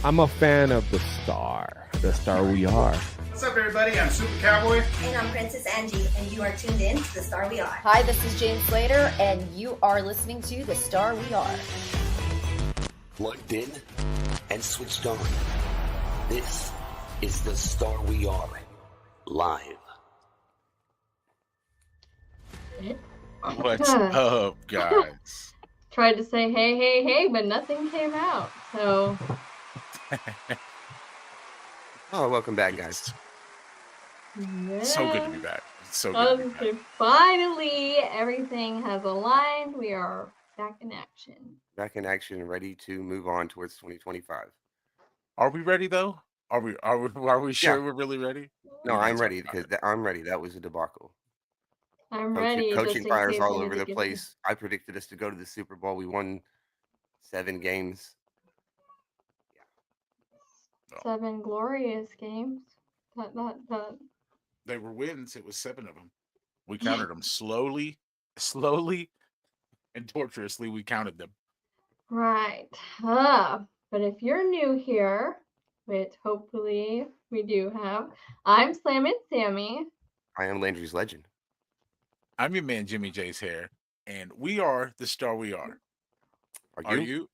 I'm a fan of the star we are. What's up, everybody? I'm Super Cowboy. And I'm Princess Angie, and you are tuned in to The Star We Are. Hi, this is Jane Slater, and you are listening to The Star We Are. Plugged in and switched on. This is The Star We Are, live. What's up, guys? Tried to say hey, but nothing came out. So. Oh, welcome back, guys. Yeah. So good to be back. So good to be back. Finally, everything has aligned. We are back in action. Back in action, ready to move on towards 2025. Are we ready though? Are we sure we're really ready? No, I'm ready because I'm ready. That was a debacle. I'm ready. Coaching fires all over the place. I predicted us to go to the Super Bowl. We won 7 games. Yeah. 7 glorious games. They were wins. It was 7 of them. We counted them slowly, and torturously. We counted them. Right. But if you're new here, which hopefully we do have, I'm Slammin' Sammy. I am Landry's Legend. I'm your man, Jimmy J's Hair, and we are the Star We Are. Are you?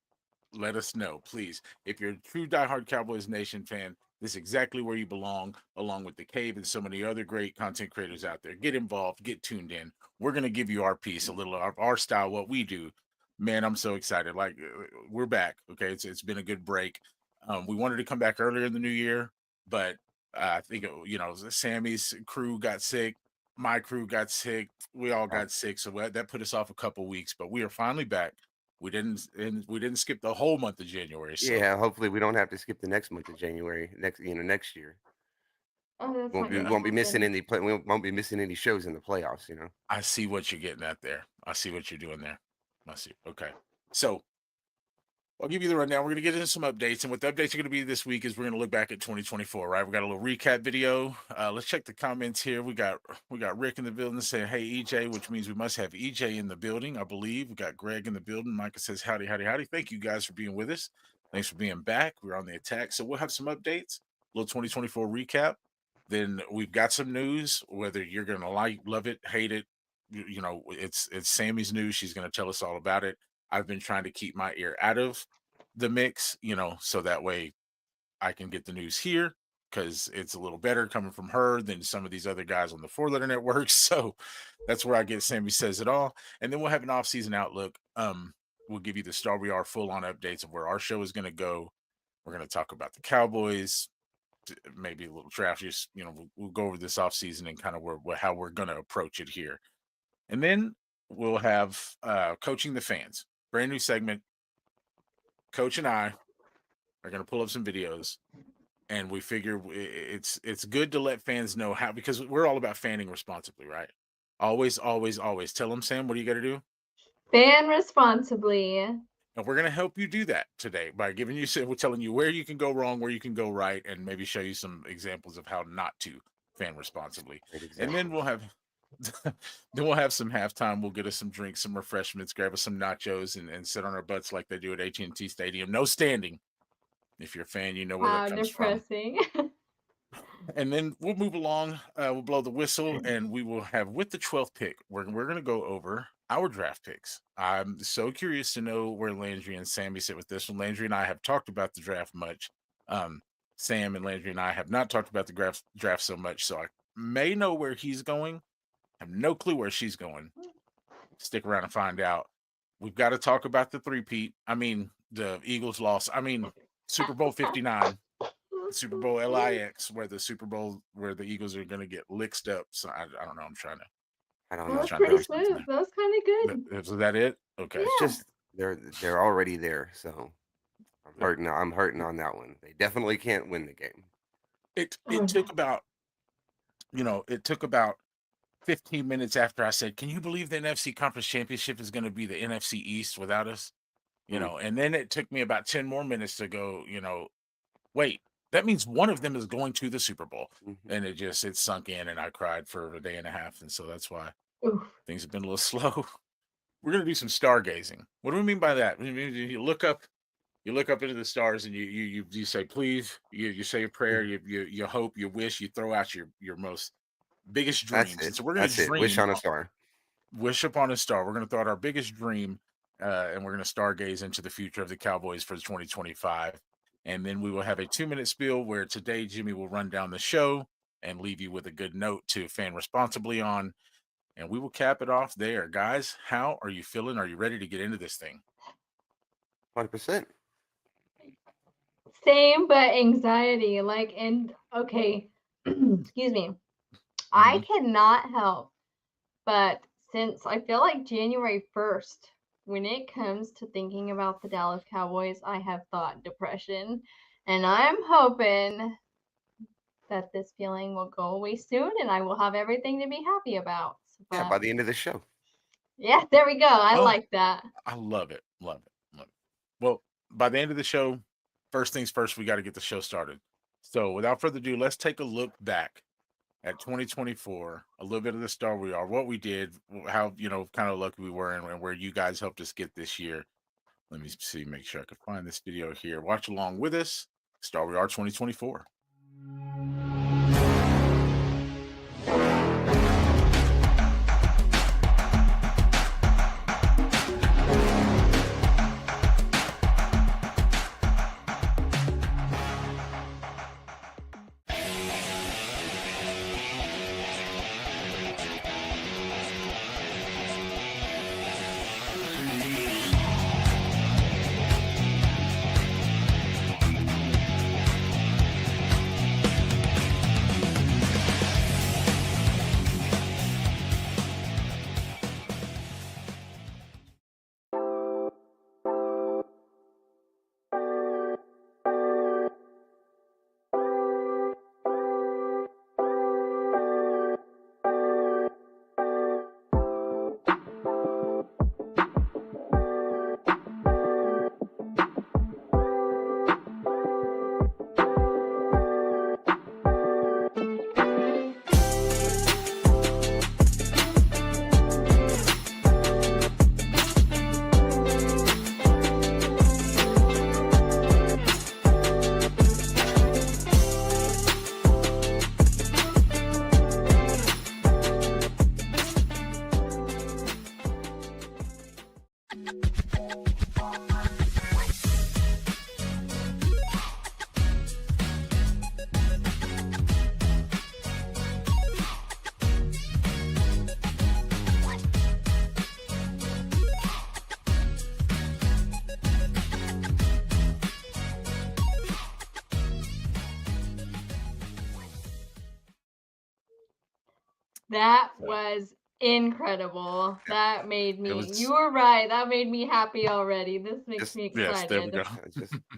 Let us know, please. If you're a true diehard Cowboys Nation fan, this is exactly where you belong, along with The Cave and so many other great content creators out there. Get involved, get tuned in. We're going to give you our piece, a little of our style, what we do. Man, I'm so excited. Like, we're back, okay? It's been a good break. We wanted to come back earlier in the new year, but I think, Sammy's crew got sick. My crew got sick. We all got sick, so that put us off a couple weeks. But we are finally back. We didn't skip the whole month of January. So. Yeah, hopefully we don't have to skip the next month of January. Next year. Oh, we won't be missing any shows in the playoffs. I see what you're getting at there. I see what you're doing there. I see. Okay, so I'll give you the rundown. We're going to get into some updates. And what the updates are going to be this week is we're going to look back at 2024, right? We got a little recap video. Let's check the comments here. We got Rick in the building saying, hey, EJ, which means we must have EJ in the building, I believe. We got Greg in the building. Micah says, howdy, howdy, howdy. Thank you guys for being with us. Thanks for being back. We're on the attack. So we'll have some updates, a little 2024 recap. Then we've got some news, whether you're going to love it, hate it. It's Sammy's news. She's going to tell us all about it. I've been trying to keep my ear out of the mix, so that way I can get the news here because it's a little better coming from her than some of these other guys on the 4-letter networks. So that's where I get Sammy Says It All. And then we'll have an off-season outlook. We'll give you the Star We Are full-on updates of where our show is going to go. We're going to talk about the Cowboys, maybe a little draft. Just, we'll go over this off-season and kind of how we're going to approach it here. And then we'll have Coaching the Fans, brand new segment. Coach and I are going to pull up some videos, and we figure it's good to let fans know how, because we're all about fanning responsibly, right? Always, always, always. Tell them, Sam, what do you got to do? Fan responsibly. And we're going to help you do that today by we're telling you where you can go wrong, where you can go right, and maybe show you some examples of how not to fan responsibly. And then we'll have some halftime. We'll get us some drinks, some refreshments, grab us some nachos, and sit on our butts like they do at AT&T Stadium. No standing. If you're a fan, you know where that comes depressing. from. And then we'll move along. We'll blow the whistle, and we will have, with the 12th pick, we're going to go over our draft picks. I'm so curious to know where Landry and Sammy sit with this one. Landry and I have talked about the draft much. Sam and Landry and I have not talked about the draft so much, so I may know where he's going. I have no clue where she's going. Stick around and find out. We've got to talk about the three-peat. I mean, the Eagles lost. I mean, Super Bowl 59, Super Bowl LIX, where the Eagles are going to get licked up. So I don't know. I don't That know. was pretty smooth. That was kind of good. Is that it? Okay. Yeah. It's just they're already there, so I'm hurting on that one. They definitely can't win the game. It took about 15 minutes after I said, can you believe the NFC Conference Championship is going to be the NFC East without us? And then it took me about 10 more minutes to go, wait, that means one of them is going to the Super Bowl. Mm-hmm. And it sunk in, and I cried for a day and a half. And so that's why things have been a little slow. We're going to do some stargazing. What do we mean by that? You look up You look up into the stars and you say please. You say a prayer. You hope. You wish. You throw out your most biggest That's dreams. And it. so we're gonna That's it. Wish dream, on a star. wish upon a star. We're gonna throw out our biggest dream, and we're gonna stargaze into the future of the Cowboys for 2025. And then we will have a 2-minute spiel where today Jimmy will run down the show and leave you with a good note to fan responsibly on. And we will cap it off there. Guys, how are you feeling? Are you ready to get into this thing? 100%. Same, but anxiety. Like, and okay, excuse me. I Mhm. cannot help but since I feel like January 1st, when it comes to thinking about the Dallas Cowboys, I have thought depression. And I'm hoping that this feeling will go away soon and I will have everything to be happy about. Yeah, by But the end of the show. yeah, there we go. I Oh, like that. I love it. Love it. Love it. Well, by the end of the show, first things first, we got to get the show started. So without further ado, let's take a look back at 2024, a little bit of the star we are, what we did, how, kind of lucky we were, and where you guys helped us get this year. Let me see, make sure I can find this video here. Watch along with us. Star we are 2024. That So was incredible. That made it me, you was, were right. That made me happy already. This makes Just me yes, there we excited.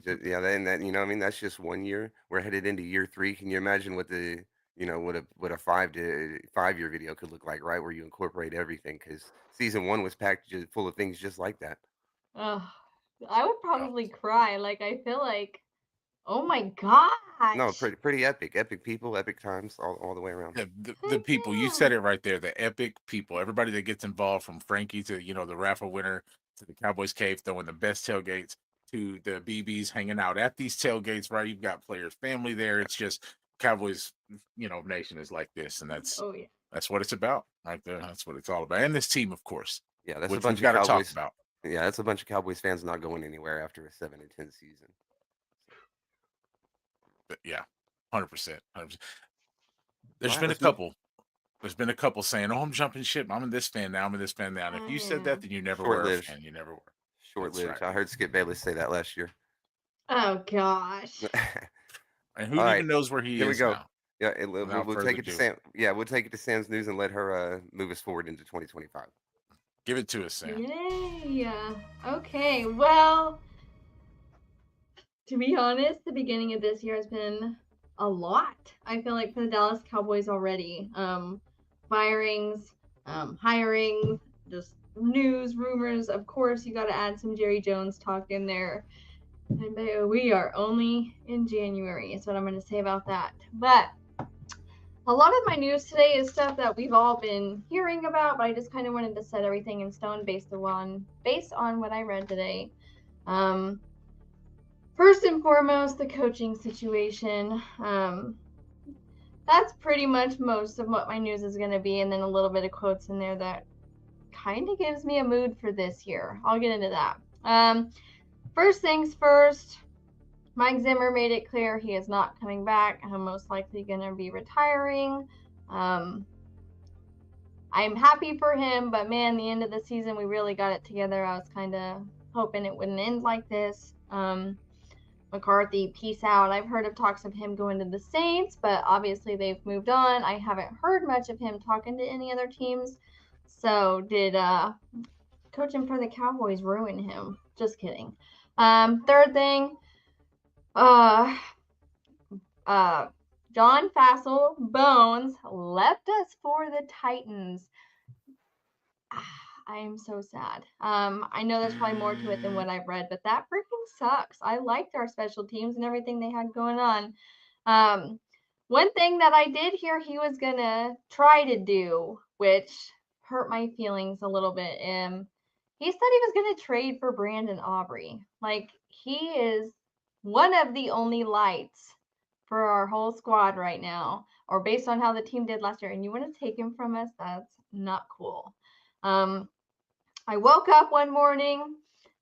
go. yeah, and that what I mean, that's just 1 year. We're headed into year 3. Can you imagine what what a 5-year video could look like, right? Where you incorporate everything, because season 1 was packed full of things just like that. Ugh, I would Oh, probably cry. Like, I feel like, oh my No, gosh. pretty epic, epic people, epic times, all the way around. the Heck people, you yeah. said it right there, the epic people, everybody that gets involved, from Frankie to, the raffle winner, to the Cowboys cave throwing the best tailgates, to the BBs hanging out at these tailgates, right? You've got players family there. It's just Cowboys, nation is like this, and that's Oh yeah. that's what it's about right there. That's what it's all about. And this team, of course, Yeah, that's a which we've bunch of got to talk Cowboys. about. Yeah, that's a bunch of Cowboys fans not going anywhere after a 7-10 season. But yeah, 100%, 100%. All There's right, been a let's move. couple. There's been a couple saying, "Oh, I'm jumping ship. I'm in this fan now. I'm in this fan now." And if I you said that, am. then you never Short were a lived, fan. You never were. short That's lived. right. I heard Skip Bayless say that last year. Oh gosh. And All who right, even knows where he here we is go. now? Yeah, Without we'll further take it to ado, Sam. Yeah, we'll take it to Sam's news and let her move us forward into 2025. give it to us, Sam. Yay. Okay. Well, to be honest, the beginning of this year has been a lot. I feel like for the Dallas Cowboys already. Firings, hiring, just news, rumors. Of course, you got to add some Jerry Jones talk in there. And we are only in January, is what I'm going to say about that. But a lot of my news today is stuff that we've all been hearing about, but I just kind of wanted to set everything in stone based on what I read today. Um, First and foremost, the coaching situation. That's pretty much most of what my news is going to be, and then a little bit of quotes in there that kind of gives me a mood for this year. I'll get into that. First things first, Mike Zimmer made it clear he is not coming back. I'm most likely going to be retiring. I'm happy for him, but man, the end of the season, we really got it together. I was kind of hoping it wouldn't end like this. McCarthy, peace out. I've heard of talks of him going to the Saints, but obviously they've moved on. I haven't heard much of him talking to any other teams. So did coaching for the Cowboys ruin him? Just kidding. Third thing, John Fassel Bones left us for the Titans. I am so sad. I know there's probably more to it than what I've read, but that freaking sucks. I liked our special teams and everything they had going on. One thing that I did hear he was gonna try to do, which hurt my feelings a little bit, he said he was gonna trade for Brandon Aubrey. Like, he is one of the only lights for our whole squad right now, or based on how the team did last year, and you want to take him from us? That's not cool. I woke up one morning,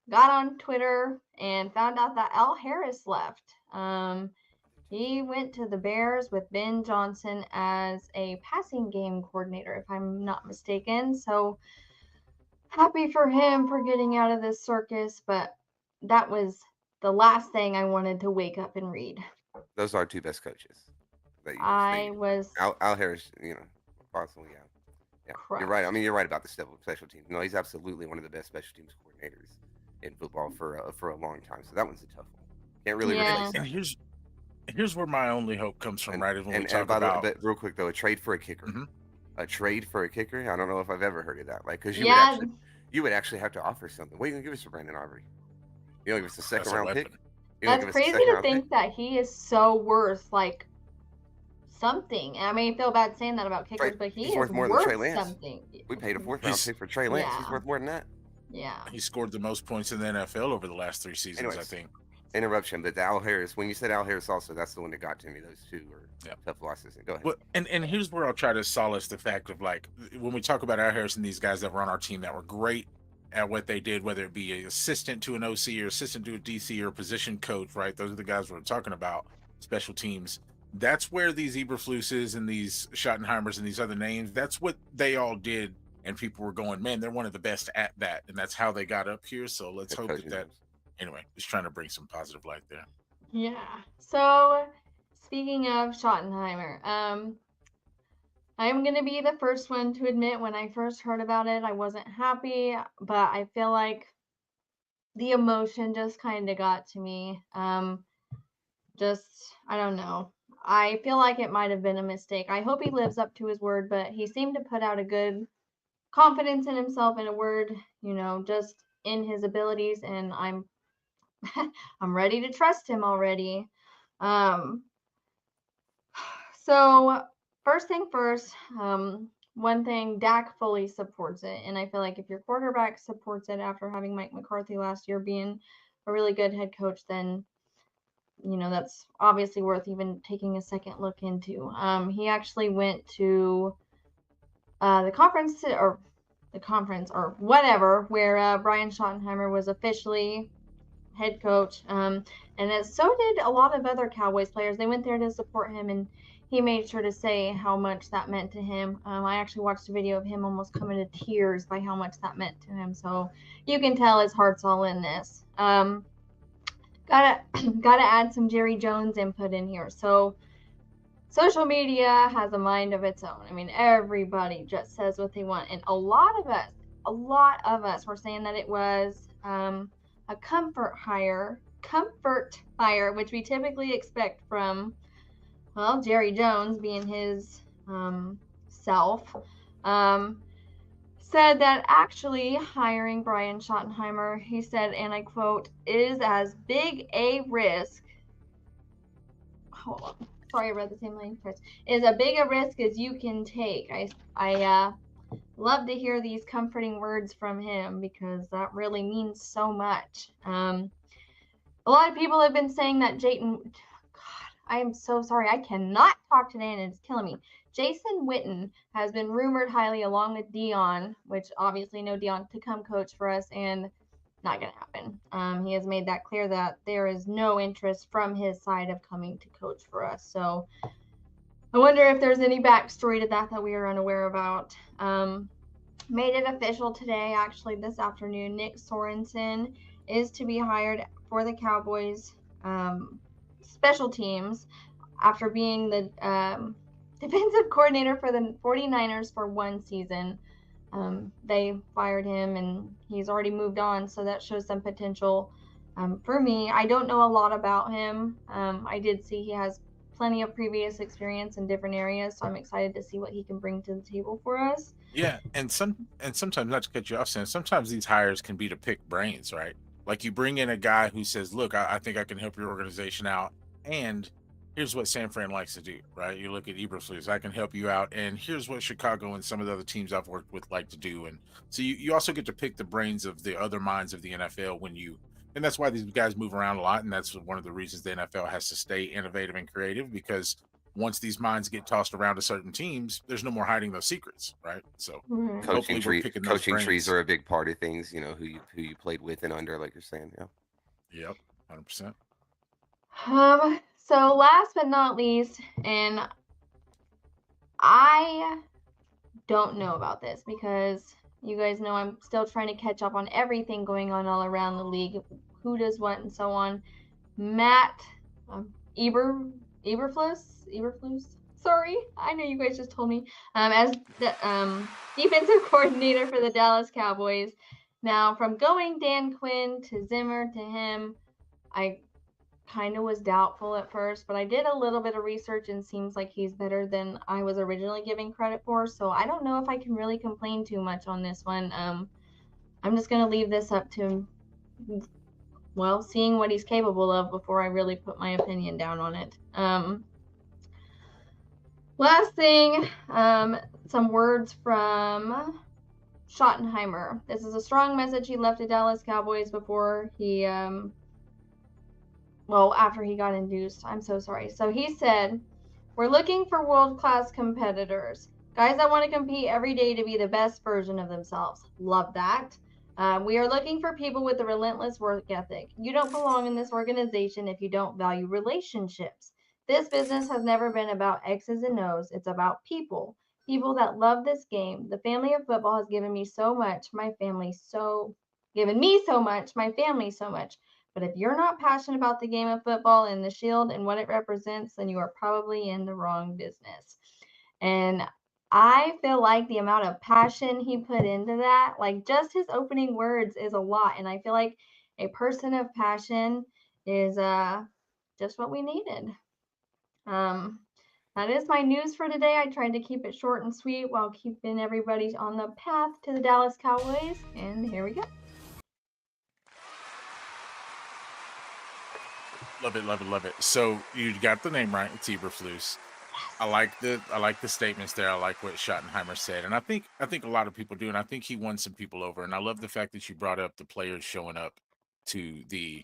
got on Twitter, and found out that Al Harris left. He went to the Bears with Ben Johnson as a passing game coordinator, if I'm not mistaken. So happy for him for getting out of this circus, but that was the last thing I wanted to wake up and read. Those are our two best coaches. That you I just was Al Harris, possibly, yeah. Yeah, crushed. you're right. I mean, you're right about the special teams. No, he's absolutely one of the best special teams coordinators in football for a long time. So that one's a tough one. Can't really replace And that. here's where my only hope comes from, right? Is when we And talk by the way, about but real quick though, a trade for a kicker. Mhm. A trade for a kicker. I don't know if I've ever heard of that. Like, because Yeah, you would actually have to offer something. What are you gonna give us for Brandon Aubrey? You don't give us a second That's a round pick. weapon. You don't that's give us a crazy second to round pick. think that he is so worth like something. I mean, I feel bad saying that about kickers, but he He's is worth more than Trey worth Lance. something. We paid a fourth round pick for Trey Lance. He's Yeah. worth more than that. Yeah. He scored the most points in the NFL over the last 3 seasons, I Anyways, think. Interruption, but the Al Harris. When you said Al Harris, also that's the one that got to me. Those two were tough losses. Go ahead. Well, and here's where I'll try to solace the fact of, like, when we talk about Al Harris and these guys that were on our team that were great at what they did, whether it be an assistant to an OC or assistant to a DC or a position coach, right? Those are the guys we're talking about, special teams. That's where these Eberfluses and these Schottenheimers and these other names, that's what they all did. And people were going, man, they're one of the best at that. And that's how they got up here. So let's hope that anyway, just trying to bring some positive light there. Yeah. So speaking of Schottenheimer, I'm going to be the first one to admit when I first heard about it, I wasn't happy, but I feel like the emotion just kind of got to me. I don't know. I feel like it might have been a mistake. I hope he lives up to his word, but he seemed to put out a good confidence in himself and a word, just in his abilities, and I'm ready to trust him already. So first thing first, one thing, Dak fully supports it. And I feel like if your quarterback supports it after having Mike McCarthy last year being a really good head coach, then, that's obviously worth even taking a second look into. He actually went to the conference or whatever, where Brian Schottenheimer was officially head coach. And so did a lot of other Cowboys players. They went there to support him, and he made sure to say how much that meant to him. I actually watched a video of him almost coming to tears by how much that meant to him. So you can tell his heart's all in this. Gotta add some Jerry Jones input in here. So social media has a mind of its own. I mean, everybody just says what they want. And a lot of us were saying that it was a comfort hire, which we typically expect from, Jerry Jones being his self, said that actually hiring Brian Schottenheimer, he said, and I quote, is as big a risk. Hold on. Sorry, I read the same line first. Is as big a risk as you can take. I love to hear these comforting words from him because that really means so much. A lot of people have been saying that Jayton. God, I am so sorry. I cannot talk today, and it's killing me. Jason Witten has been rumored highly along with Dion, which obviously no Dion to come coach for us, and not going to happen. He has made that clear that there is no interest from his side of coming to coach for us. So I wonder if there's any backstory to that we are unaware about. Made it official today, actually this afternoon. Nick Sorensen is to be hired for the Cowboys special teams after being the defensive coordinator for the 49ers for one season. They fired him and he's already moved on, so that shows some potential for me. I don't know a lot about him. I did see he has plenty of previous experience in different areas, so I'm excited to see what he can bring to the table for us. Yeah, and sometimes, not to cut you off, Sam, sometimes these hires can be to pick brains, right? Like you bring in a guy who says, "Look, I think I can help your organization out," and here's what San Fran likes to do, right? You look at Eberflus, I can help you out, and here's what Chicago and some of the other teams I've worked with like to do, and so you also get to pick the brains of the other minds of the NFL and that's why these guys move around a lot, and that's one of the reasons the NFL has to stay innovative and creative because once these minds get tossed around to certain teams, there's no more hiding those secrets, right? So hopefully we're picking those Coaching trees brains. are a big part of things. You know, who you played with and under, like you're saying. Yeah. Yep, 100%. So last but not least, and I don't know about this because you guys know I'm still trying to catch up on everything going on all around the league, who does what and so on. Matt Eberflus. Sorry, I know you guys just told me. As the defensive coordinator for the Dallas Cowboys. Now, from going Dan Quinn to Zimmer to him, I kind of was doubtful at first, but I did a little bit of research and seems like he's better than I was originally giving credit for. So I don't know if I can really complain too much on this one. I'm just going to leave this up to, well, seeing what he's capable of before I really put my opinion down on it. Last thing, some words from Schottenheimer. This is a strong message he left to Dallas Cowboys before he after he got induced. I'm so sorry. So he said, "We're looking for world-class competitors. Guys that want to compete every day to be the best version of themselves." Love that. We are looking for people with a relentless work ethic. You don't belong in this organization if you don't value relationships. This business has never been about X's and O's. It's about people. People that love this game. The family of football has given me so much. My family so much. But if you're not passionate about the game of football and the shield and what it represents, then you are probably in the wrong business. And I feel like the amount of passion he put into that, like just his opening words is a lot. And I feel like a person of passion is just what we needed. That is my news for today. I tried to keep it short and sweet while keeping everybody on the path to the Dallas Cowboys. And here we go. Love it, love it, love it. So you got the name right. It's Eberflus. I like the statements there. I like what Schottenheimer said, and I think a lot of people do, and I think he won some people over. And I love the fact that you brought up the players showing up to the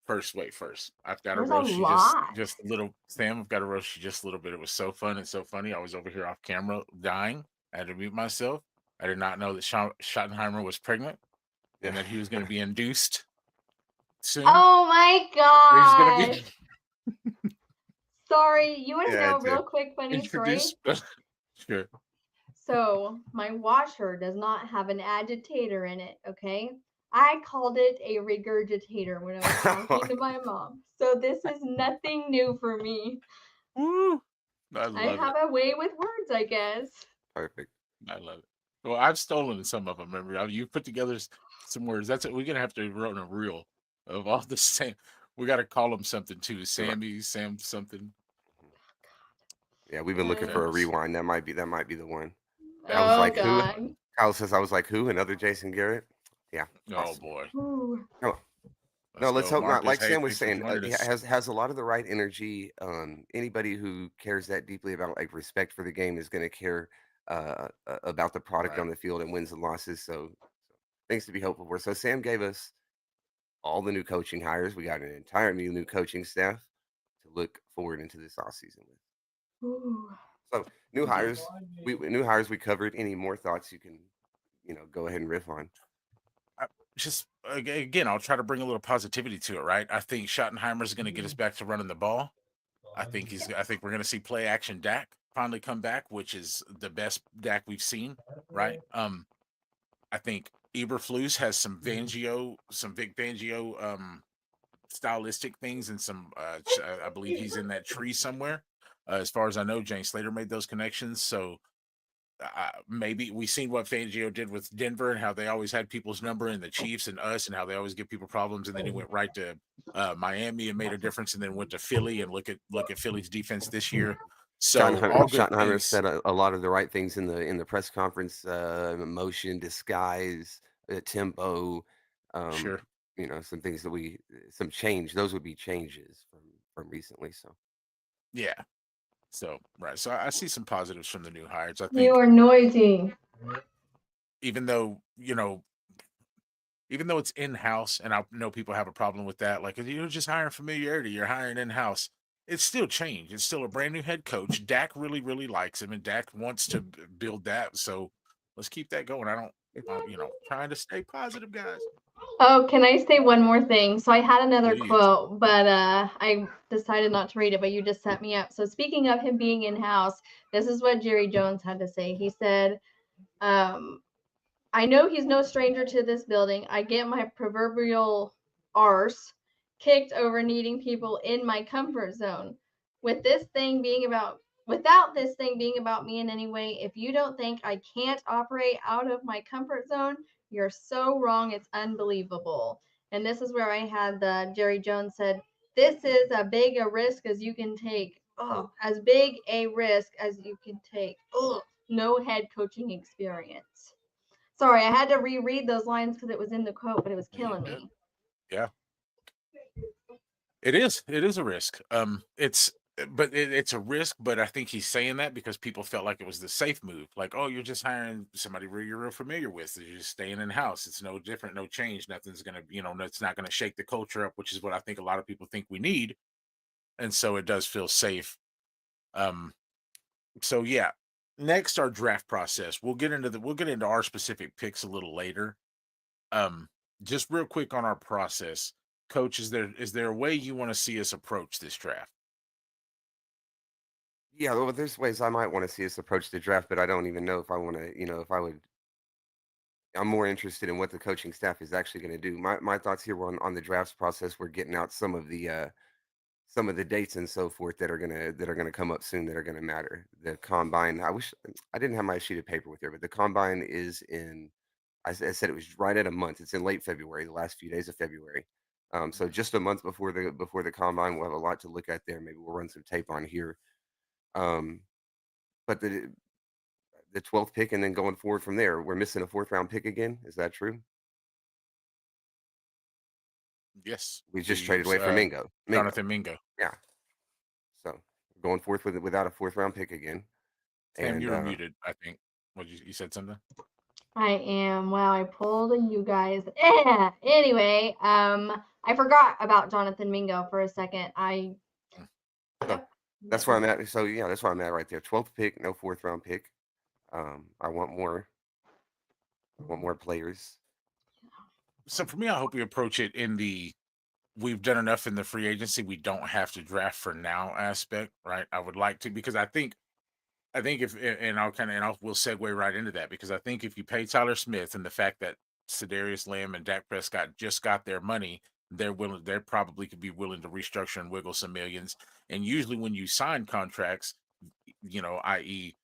first. Wait, first, I've got to roast you just a little, Sam. I've got to roast you just a little bit. It was so fun and so funny. I was over here off camera dying. I had to mute myself. I did not know that Schottenheimer was pregnant and that he was going to be induced soon. Oh my god! Sorry, you want to know a real quick funny story? Sure. So my washer does not have an agitator in it, okay? I called it a regurgitator when I was talking to my mom. So this is nothing new for me. Woo! I have a way with words, I guess. Perfect. I love it. Well, I've stolen some of them. Remember, you put together some words. That's it. We're gonna have to run a reel of all the same. We got to call them something too. Sam something. Yeah, we've been looking for a rewind. That might be the one. I was like, God. Who? Kyle says I was like, who? Another Jason Garrett? Yeah. Oh awesome. boy. No, let's hope not. Like Sam was saying, he has a lot of the right energy. Anybody who cares that deeply about like respect for the game is going to care about the product on the field and wins and losses. So things to be hopeful for. So Sam gave us all the new coaching hires. We got an entirely new coaching staff to look forward into this offseason with. Ooh. So new hires we covered. Any more thoughts you can, go ahead and riff on? Just again, I'll try to bring a little positivity to it, right? I think Schottenheimer is going to get us back to running the ball. I think we're going to see play action Dak finally come back, which is the best Dak we've seen, right? I think Eberflus has some Vic Fangio stylistic things, and some I believe he's in that tree somewhere. As far as I know, Jane Slater made those connections, so maybe we seen what Fangio did with Denver and how they always had people's number, and the Chiefs and us, and how they always give people problems. And then he went right to Miami and made a difference, and then went to Philly, and look at Philly's defense this year. So all good Schottenheimer things. said a lot of the right things in the press conference. Motion, disguise, tempo. Sure. Some things that some change. Those would be changes from recently. So Yeah. So right. So I see some positives from the new hires. I You think are noisy. even though it's in house, and I know people have a problem with that, like you're just hiring familiarity, you're hiring in house. It's still change. It's still a brand new head coach. Dak really, really likes him, and Dak wants to build that. So let's keep that going. Trying to stay positive, guys. Oh, can I say one more thing? So I had another Please. quote, but I decided not to read it, but you just set me up. So speaking of him being in-house, this is what Jerry Jones had to say. He said, I know he's no stranger to this building. I get my proverbial arse kicked over needing people in my comfort zone. With this thing being about Without this thing being about me in any way, if you don't think I can't operate out of my comfort zone, you're so wrong. It's unbelievable. And this is where I had the Jerry Jones said, this is as big a risk as you can take. Oh, as big a risk as you can take. Oh, no head coaching experience. Sorry, I had to reread those lines because it was in the quote, but it was killing me. Yeah. It is. It is a risk. It's a risk, but I think he's saying that because people felt like it was the safe move. Like, oh, you're just hiring somebody you're real familiar with. You're just staying in house. It's no different, no change. Nothing's gonna, it's not gonna shake the culture up, which is what I think a lot of people think we need. And so it does feel safe. So yeah. Next, our draft process. We'll get into our specific picks a little later. Just real quick on our process. Coach, is there a way you want to see us approach this draft? yeah, well, there's ways I might want to see us approach the draft, but I don't even know if I want to. If I would. I'm more interested in what the coaching staff is actually going to do. My thoughts here were on the drafts process. We're getting out some of the dates and so forth that are gonna come up soon that are gonna matter. The combine. I wish I didn't have my sheet of paper with her, but the combine is in. I said it was right at a month. It's in late February, the last few days of February. So just a month before the combine, we'll have a lot to look at there. Maybe we'll run some tape on here. But the 12th pick and then going forward from there, we're missing a 4th round pick again. Is that true? Yes. We just traded away from Mingo. Jonathan Mingo. Yeah. So going forth without a 4th round pick again. Sam, And you were muted, I think. What you said something? I am. Wow, I pulled you guys. Anyway, I forgot about Jonathan Mingo for a second. that's where I'm at. So yeah, that's where I'm at right there. 12th pick, no 4th round pick. I want more. I want more players. So for me, I hope we approach it in the we've done enough in the free agency. We don't have to draft for now aspect, right? I would like to, because I think if, and we'll segue right into that, because I think if you pay Tyler Smith, and the fact that Sedarius Lamb and Dak Prescott just got their money, they probably could be willing to restructure and wiggle some millions. And usually when you sign contracts, i.e.,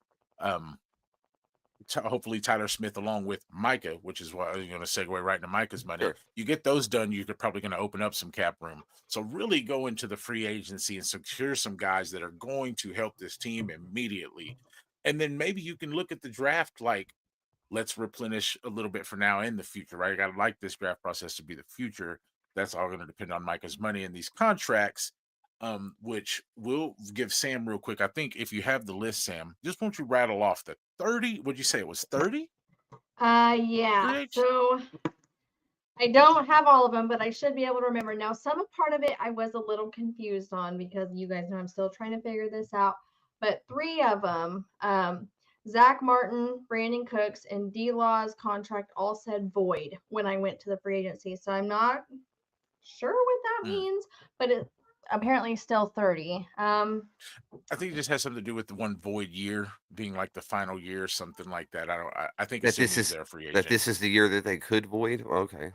hopefully Tyler Smith along with Micah, which is why you're going to segue right into Micah's money. Sure. You get those done, you're probably going to open up some cap room. So really go into the free agency and secure some guys that are going to help this team immediately. And then maybe you can look at the draft like, let's replenish a little bit for now and the future, right? I like this draft process to be the future. That's all going to depend on Micah's money and these contracts. Which we'll give Sam real quick. I think if you have the list, Sam, just won't you rattle off the 30? Would you say it was 30? Yeah. Rich? So I don't have all of them, but I should be able to remember. Now, some part of it I was a little confused on because you guys know I'm still trying to figure this out. But 3 of them, Zach Martin, Brandon Cooks, and D-Law's contract all said void when I went to the free agency. So I'm not sure what that means, but it apparently still 30. I think it just has something to do with the one void year being like the final year, something like that. I think That as soon this as is they're a free that agent. this is the year that they could void. Okay.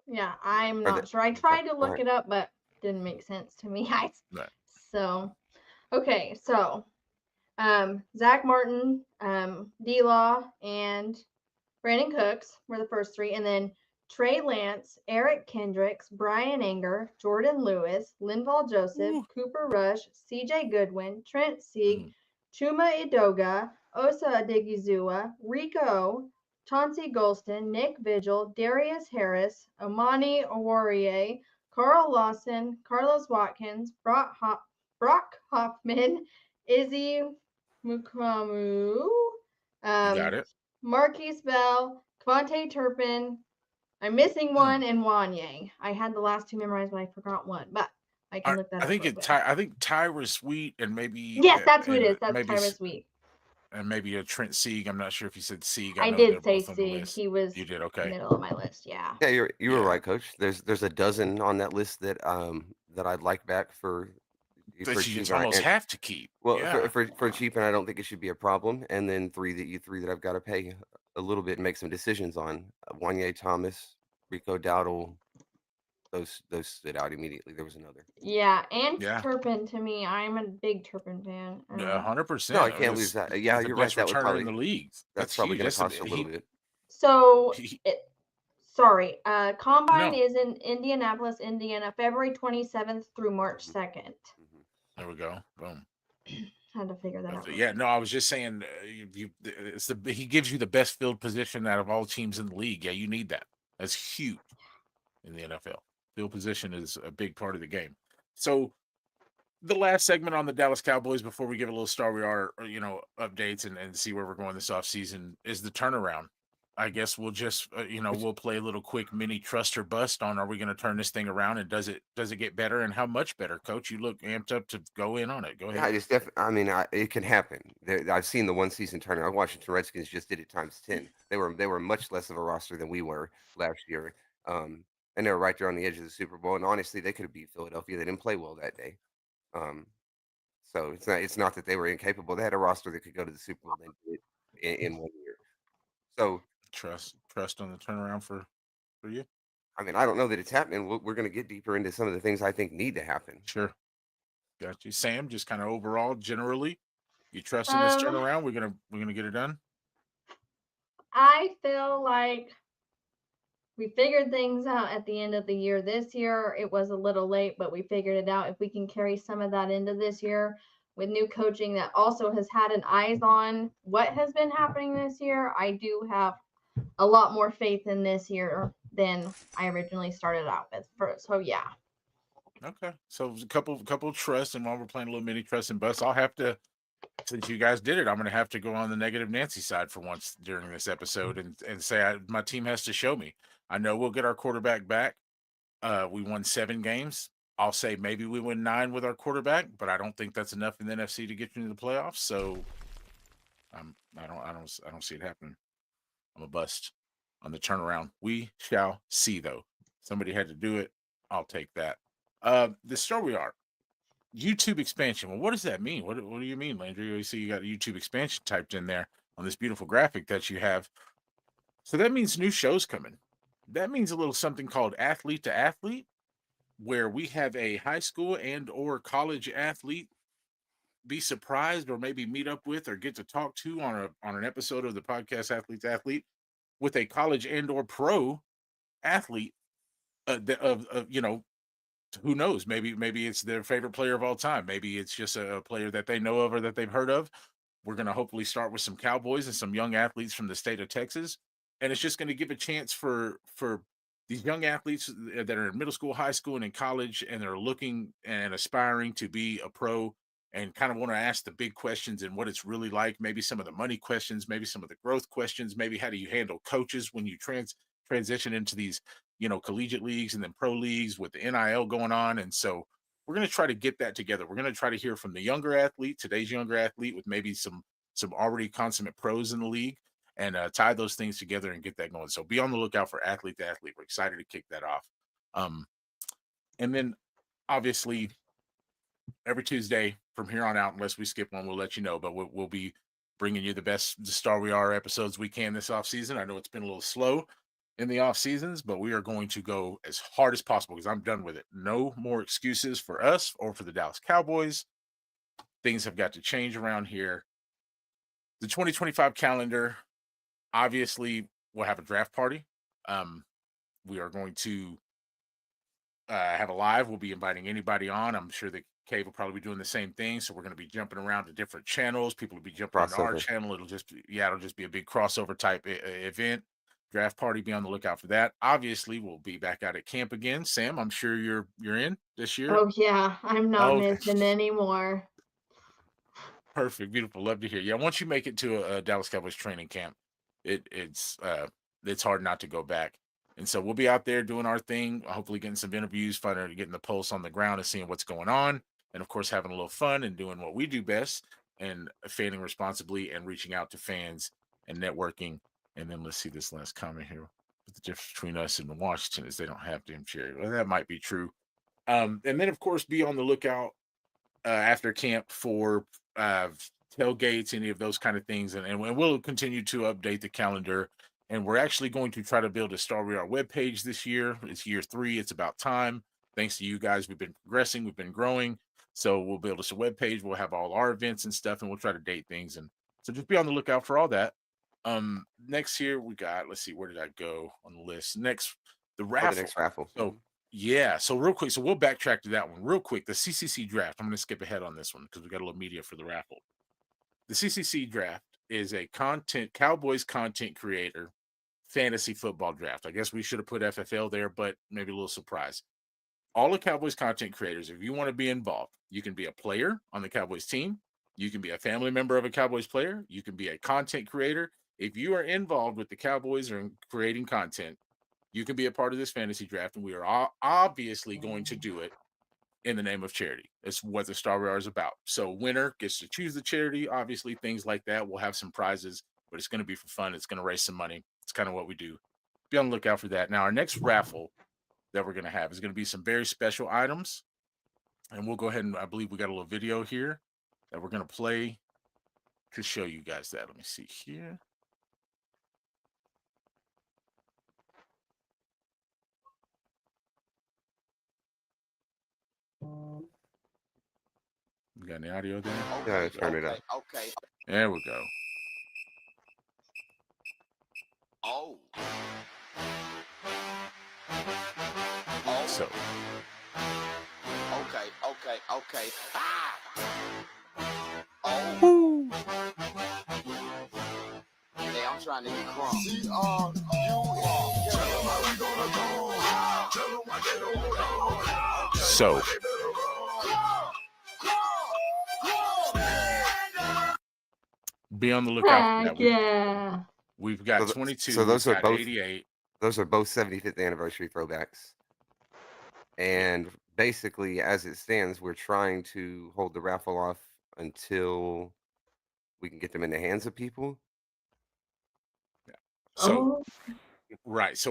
Yeah, I'm Or not that, sure. I okay. tried to All look right. it up, but didn't make sense to me. Right. So, okay, so Zach Martin, D-Law, and Brandon Cooks were the first 3, and then Trey Lance, Eric Kendricks, Brian Anger, Jordan Lewis, Linval Joseph, Cooper Rush, CJ Goodwin, Trent Sieg, Chuma Idoga, Osa Adigizua, Rico, Chauncey Golston, Nick Vigil, Darius Harris, Amani Owarie, Carl Lawson, Carlos Watkins, Brock Hoffman, Izzy Mukamu, You got it. Marquise Bell, Quante Turpin. I'm missing one, and Wanye. I had the last 2 memorized, but I forgot one. But I can look that I up think real quick. I think Tyra Sweet and maybe Yes, that's who it is. That's maybe Tyra Sweet. and maybe a Trent Sieg. I'm not sure if you said Sieg. I I know they're did say both on the Sieg. list. He was You did okay. middle of my list. Yeah. Yeah, you were Yeah. right, Coach. There's a dozen on that list that I'd like back for That you cheap. just almost And, have to keep. well, Yeah. for cheap, and I don't think it should be a problem. And then three that I've got to pay a little bit and make some decisions on. Wanye Thomas, Rico Dowdle. Those stood out immediately. There was another. Yeah, and Yeah. Turpin to me. I'm a big Turpin fan. 100%. No, I can't lose that. Yeah, He's the you're right. best That would returner probably in the league. that's That's probably huge. going to That's cost a little bit. So, he- sorry. Combine No. is in Indianapolis, Indiana, February 27th through March 2nd. There we go. Boom. Had to figure that out. Yeah, no, I was just saying, he gives you the best field position out of all teams in the league. Yeah, you need that. That's huge in the NFL. Field position is a big part of the game. So the last segment on the Dallas Cowboys before we give a little star we are, updates and see where we're going this offseason is the turnaround. I guess we'll just we'll play a little quick mini trust or bust on, are we going to turn this thing around, and does it get better, and how much better? Coach, you look amped up to go in on it. Go Yeah, ahead. it can happen. I've seen the one season turnaround. Washington Redskins just did it times 10. They were much less of a roster than we were last year. And they were right there on the edge of the Super Bowl. And honestly, they could have beat Philadelphia. They didn't play well that day. So it's not that they were incapable. They had a roster that could go to the Super Bowl and did it in 1 year. So Trust on the turnaround for you. I mean, I don't know that it's happening. We're going to get deeper into some of the things I think need to happen. Sure. Got you. Sam, just kind of overall, generally, you trust in this turnaround? We're gonna get it done. I feel like we figured things out at the end of the year. This year, it was a little late, but we figured it out. If we can carry some of that into this year with new coaching that also has had an eyes on what has been happening this year, I do have a lot more faith in this year than I originally started out with. So yeah. Okay. So a couple trusts, and while we're playing a little mini trust and bust, I'll have to, since you guys did it, I'm going to have to go on the negative Nancy side for once during this episode and say my team has to show me. I know we'll get our quarterback back. We won 7 games. I'll say maybe we win 9 with our quarterback, but I don't think that's enough in the NFC to get you into the playoffs. So I don't see it happening. I'm a bust on the turnaround. We shall see, though. Somebody had to do it. I'll take that. The story we are. YouTube expansion. Well, what does that mean? What do you mean, Landry? You see you got YouTube expansion typed in there on this beautiful graphic that you have. So that means new shows coming. That means a little something called Athlete to Athlete, where we have a high school and or college athlete be surprised or maybe meet up with or get to talk to on an episode of the podcast Athlete to Athlete with a college and or pro athlete who knows, maybe it's their favorite player of all time, maybe it's just a player that they know of or that they've heard of. We're going to hopefully start with some Cowboys and some young athletes from the state of Texas, and it's just going to give a chance for these young athletes that are in middle school, high school, and in college, and they're looking and aspiring to be a pro and kind of want to ask the big questions and what it's really like, maybe some of the money questions, maybe some of the growth questions, maybe how do you handle coaches when you transition into these collegiate leagues and then pro leagues with the NIL going on. And so we're going to try to get that together. We're going to try to hear from the younger athlete, today's younger athlete, with maybe some already consummate pros in the league, and tie those things together and get that going. So be on the lookout for athlete to athlete. We're excited to kick that off. And then obviously every Tuesday from here on out, unless we skip one, we'll let you know. But we'll be bringing you the Star We Are episodes we can this off season. I know it's been a little slow in the off seasons, but we are going to go as hard as possible because I'm done with it. No more excuses for us or for the Dallas Cowboys. Things have got to change around here. The 2025 calendar, obviously, we'll have a draft party. We are going to have a live. We'll be inviting anybody on. I'm sure that Cave will probably be doing the same thing. So we're going to be jumping around to different channels. People will be jumping on our Crossover. channel. It'll just be a big crossover type event. Draft party. Be on the lookout for that. Obviously, we'll be back out at camp again. Sam, I'm sure you're in this year. Oh yeah, I'm not Oh, missing anymore. perfect, beautiful. Love to hear. Yeah, once you make it to a Dallas Cowboys training camp, it's hard not to go back. And so we'll be out there doing our thing, hopefully getting some interviews, getting the pulse on the ground and seeing what's going on. And of course, having a little fun and doing what we do best and fanning responsibly and reaching out to fans and networking. And then let's see this last comment here. The difference between us and Washington is they don't have damn cherry. Well, that might be true. And then, of course, be on the lookout after camp for tailgates, any of those kind of things. And we'll continue to update the calendar. And we're actually going to try to build a Star We Are webpage this year. It's year 3. It's about time. Thanks to you guys, we've been progressing. We've been growing. So we'll build us a webpage. We'll have all our events and stuff, and we'll try to date things. And so just be on the lookout for all that. Next year we got, let's see, where did I go on the list? Next, the raffle. The next raffle. So yeah, so real quick, so we'll backtrack to that one real quick. The CCC draft. I'm going to skip ahead on this one because we got a little media for the raffle. The CCC draft is a Cowboys content creator fantasy football draft. I guess we should have put FFL there, but maybe a little surprise. All the Cowboys content creators, if you want to be involved, you can be a player on the Cowboys team. You can be a family member of a Cowboys player. You can be a content creator. If you are involved with the Cowboys or in creating content, you can be a part of this fantasy draft, and we are obviously going to do it in the name of charity. It's what the Star Wars is about. So winner gets to choose the charity, obviously, things like that. We'll have some prizes, but it's going to be for fun. It's going to raise some money. It's kind of what we do. Be on the lookout for that. Now, our next raffle that we're going to have is going to be some very special items, and we'll go ahead and I believe we got a little video here that we're going to play to show you guys that. Let me see here. We got any audio there? Yeah, turn it up. Okay. There we go. Oh. So Okay. Ah. Oh. woo. Hey, I'm trying to get crunk. So be on the lookout for Heck that. yeah. We've got So 22. so those we've are got both 88. those are both 75th anniversary throwbacks. And basically, as it stands, we're trying to hold the raffle off until we can get them in the hands of people. So Oh, right. So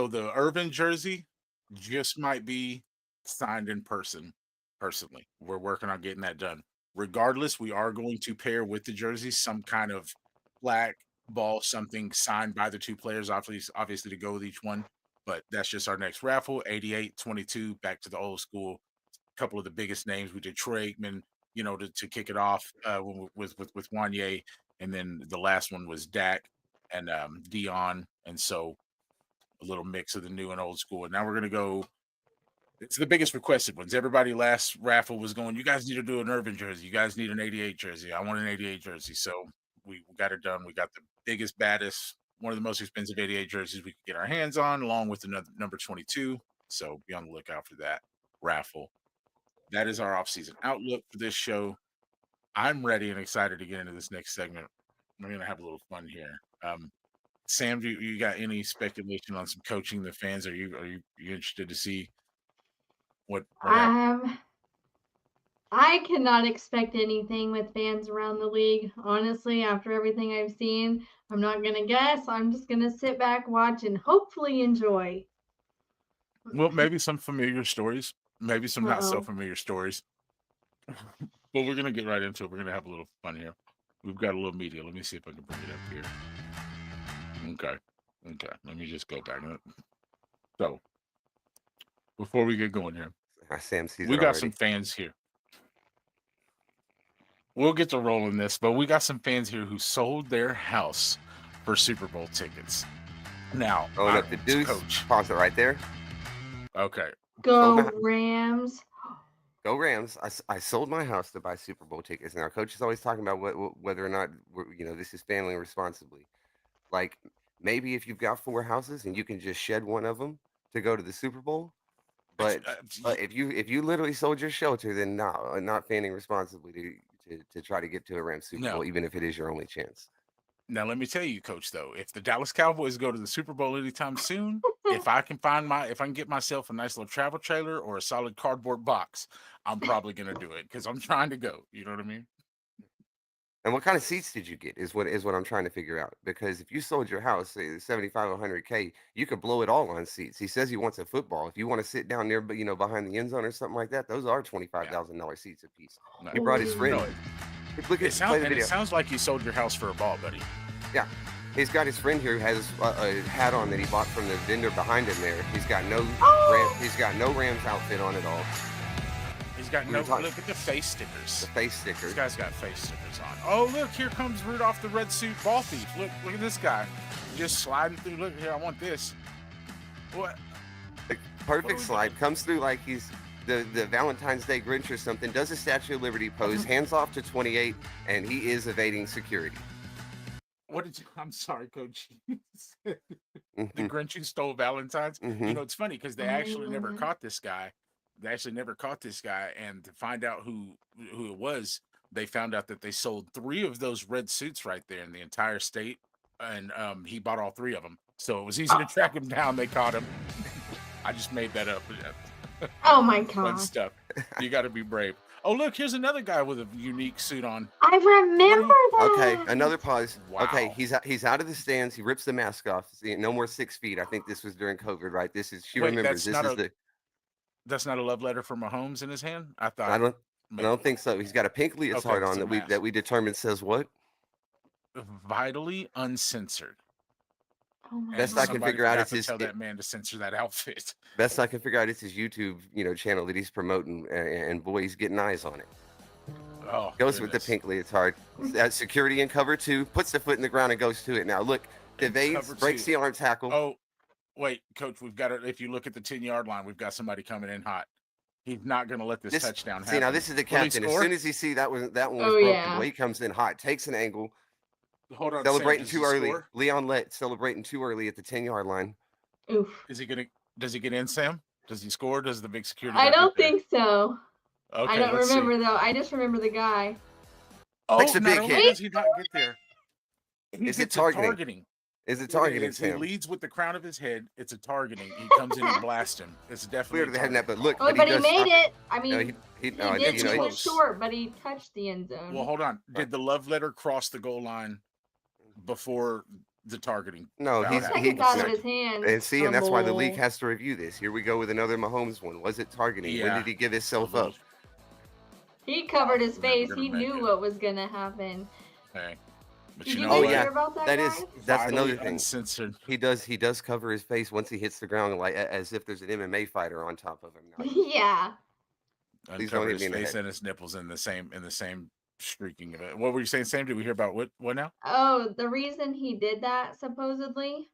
the Irvin jersey just might be signed in person. Personally, we're working on getting that done. Regardless, we are going to pair with the jersey some kind of black ball, something signed by the two players, obviously to go with each one. But that's just our next raffle. 88, 22, back to the old school. A couple of the biggest names. We did Troy Aikman, to kick it off with Wanye, and then the last one was Dak and Dion, and so a little mix of the new and old school. And now we're gonna go. It's the biggest requested ones. Everybody last raffle was going, you guys need to do an Irvin jersey. You guys need an 88 jersey. I want an 88 jersey. So we got it done. We got the biggest, baddest, one of the most expensive 88 jerseys we could get our hands on, along with another number 22. So be on the lookout for that raffle. That is our off-season outlook for this show. I'm ready and excited to get into this next segment. We're going to have a little fun here. Sam, do you got any speculation on some coaching the fans? Are you interested to see what happens? I cannot expect anything with fans around the league. Honestly, after everything I've seen, I'm not gonna guess. I'm just gonna sit back, watch, and hopefully enjoy. Well, maybe some familiar stories, maybe some not so Uh-oh. familiar stories. But we're gonna get right into it. We're gonna have a little fun here. We've got a little media. Let me see if I can bring it up here. Okay. Okay. Let me just go back. So before we get going here, Sam sees we it got some already. fans here. We'll get to rolling this, but we got some fans here who sold their house for Super Bowl tickets. Now, Going up the deuce. coach. Pause it right there. Okay. Go Rams. Go Rams. I sold my house to buy Super Bowl tickets. Now, coach is always talking about whether or not this is family responsibly. Like maybe if you've got 4 houses and you can just shed one of them to go to the Super Bowl, but if you literally sold your shelter, then no, not fanning responsibly to try to get to a Rams Super No. Bowl, even if it is your only chance. Now, let me tell you, Coach, though, if the Dallas Cowboys go to the Super Bowl anytime soon, if I can get myself a nice little travel trailer or a solid cardboard box, I'm probably going to do it because I'm trying to go. You know what I mean? And what kind of seats did you get is what I'm trying to figure out. Because if you sold your house, say 75, 100K, you could blow it all on seats. He says he wants a football. If you want to sit down there, but behind the end zone or something like that, those are $25,000 seats a piece. No. He brought his friend. No, Look at play the video. it sounds like you sold your house for a ball, buddy. Yeah. He's got his friend here who has a hat on that he bought from the vendor behind him there. He's got no Rams outfit on at all. He's got look at the face stickers. The face sticker. This guy's got face stickers on. Oh, look, here comes Rudolph the Red Suit Ball Thief. Look at this guy. Just sliding through. Look here, I want this. What? The perfect slide. Comes through like he's the Valentine's Day Grinch or something. Does a Statue of Liberty pose, hands off to 28, and he is evading security. What did you? I'm sorry, Coach. The Mhm. Grinch who stole Valentine's. Mhm. You know, it's funny because they actually never caught this guy. And to find out who it was, they found out that they sold 3 of those red suits right there in the entire state, and he bought all 3 of them. So it was easy to track him down. They caught him. I just made that up. Oh my Fun god. stuff. You got to be brave. Oh, look, here's another guy with a unique suit on. I remember that. Okay, another pause. Wow. Okay, he's out of the stands. He rips the mask off. See, no more 6 feet. I think this was during COVID, right? She Wait, remembers. That's not a love letter from Mahomes in his hand? I thought. I don't think so. He's got a pink leotard on that we determined says what? Vitally uncensored. Oh my Best god. I can figure out is his. Tell that man to censor that outfit. Best I can figure out is his YouTube, channel that he's promoting, and boy, he's getting eyes on it. Oh, Goes with the pink leotard. Security in cover 2, puts the foot in the ground and goes to it. Now look, evades, breaks the arm tackle. Oh, wait, Coach, we've got it. If you look at the 10-yard line, we've got somebody coming in hot. He's not going to let this touchdown happen. See, now this is the captain. As soon as he see that one was broken, well, he comes in hot, takes an angle. Hold on, celebrating Sam, too early. Score? Leon Lett celebrating too early at the 10-yard line. Oof. Does he get in, Sam? Does he score? Does the big security? I don't think so. Okay, I don't let's remember see. though. I just remember the guy. Oh, Makes a big not only hit. does he not get there, Is it targeting? Is it targeting, He Sam? leads with the crown of his head. It's a targeting. He comes in and blasts him. It's definitely Clear to the head net, but look. Oh, but he made it. I mean, he he did too short, but he touched the end zone. Well, hold on. Did the love letter cross the goal line before the targeting? No, he out of his hand. And see, and that's why the league has to review this. Here we go with another Mahomes one. Was it targeting? Yeah. When did he give himself up? He covered his face. He knew what was gonna happen. Okay. But Did you know hear about that guy? That's another thing. Uncensored. He does cover his face once he hits the ground, like as if there's an MMA fighter on top of him. Yeah. Uncover his face and his nipples in the same streaking of it. What were you saying, Sam? Did we hear about what now? Oh, the reason he did that supposedly?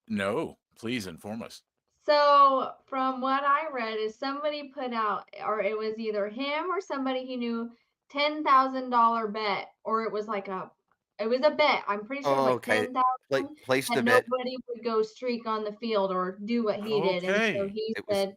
No, please inform us. So from what I read is somebody put out, or it was either him or somebody he knew, $10,000 bet, or it was a bet. I'm pretty sure like 10,000. Place the and bet. nobody would go streak on the field or do what he did. And so he said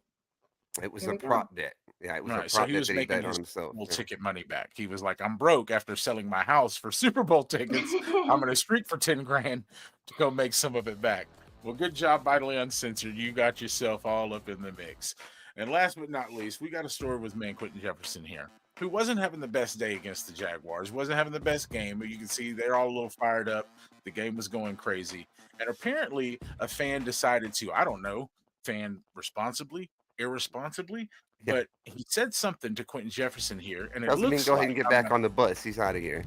it was a prop bet. Yeah, it was a Right. So prop he bet was that he making bet on his himself. Bowl Yeah. ticket money back. He was like, I'm broke after selling my house for Super Bowl tickets. I'm going to streak for 10 grand to go make some of it back. Well, good job, Vitally Uncensored. You got yourself all up in the mix. And last but not least, we got a story with man Quentin Jefferson here, who wasn't having the best day against the Jaguars, wasn't having the best game, but you can see they're all a little fired up. The game was going crazy. And apparently, a fan decided to, I don't know, fan responsibly, irresponsibly, Yeah. but he said something to Quentin Jefferson here, and it Doesn't mean looks go ahead like and get I'm back not, on the bus. He's out of here.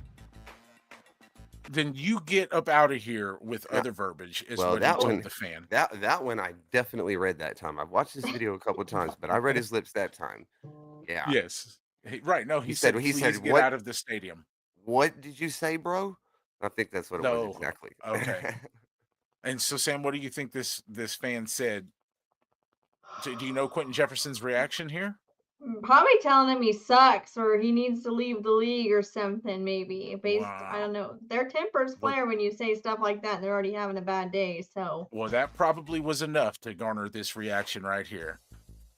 then you get up out of here with Yeah. other verbiage, is Well, what he that told one, the fan. that one, I definitely read that time. I've watched this video a couple of times, but I read his lips that time. Yeah. Yes. Right. No, He he said, said, he said, please get what? out of the stadium. What did you say, bro? I think that's what it was No. exactly. Okay. And so, Sam, what do you think this fan said? Do you know Quentin Jefferson's reaction here? Probably telling him he sucks or he needs to leave the league or something, maybe. I don't Wow. know. Their tempers Well, flare when you say stuff like that and they're already having a bad day. So, well, that probably was enough to garner this reaction right here.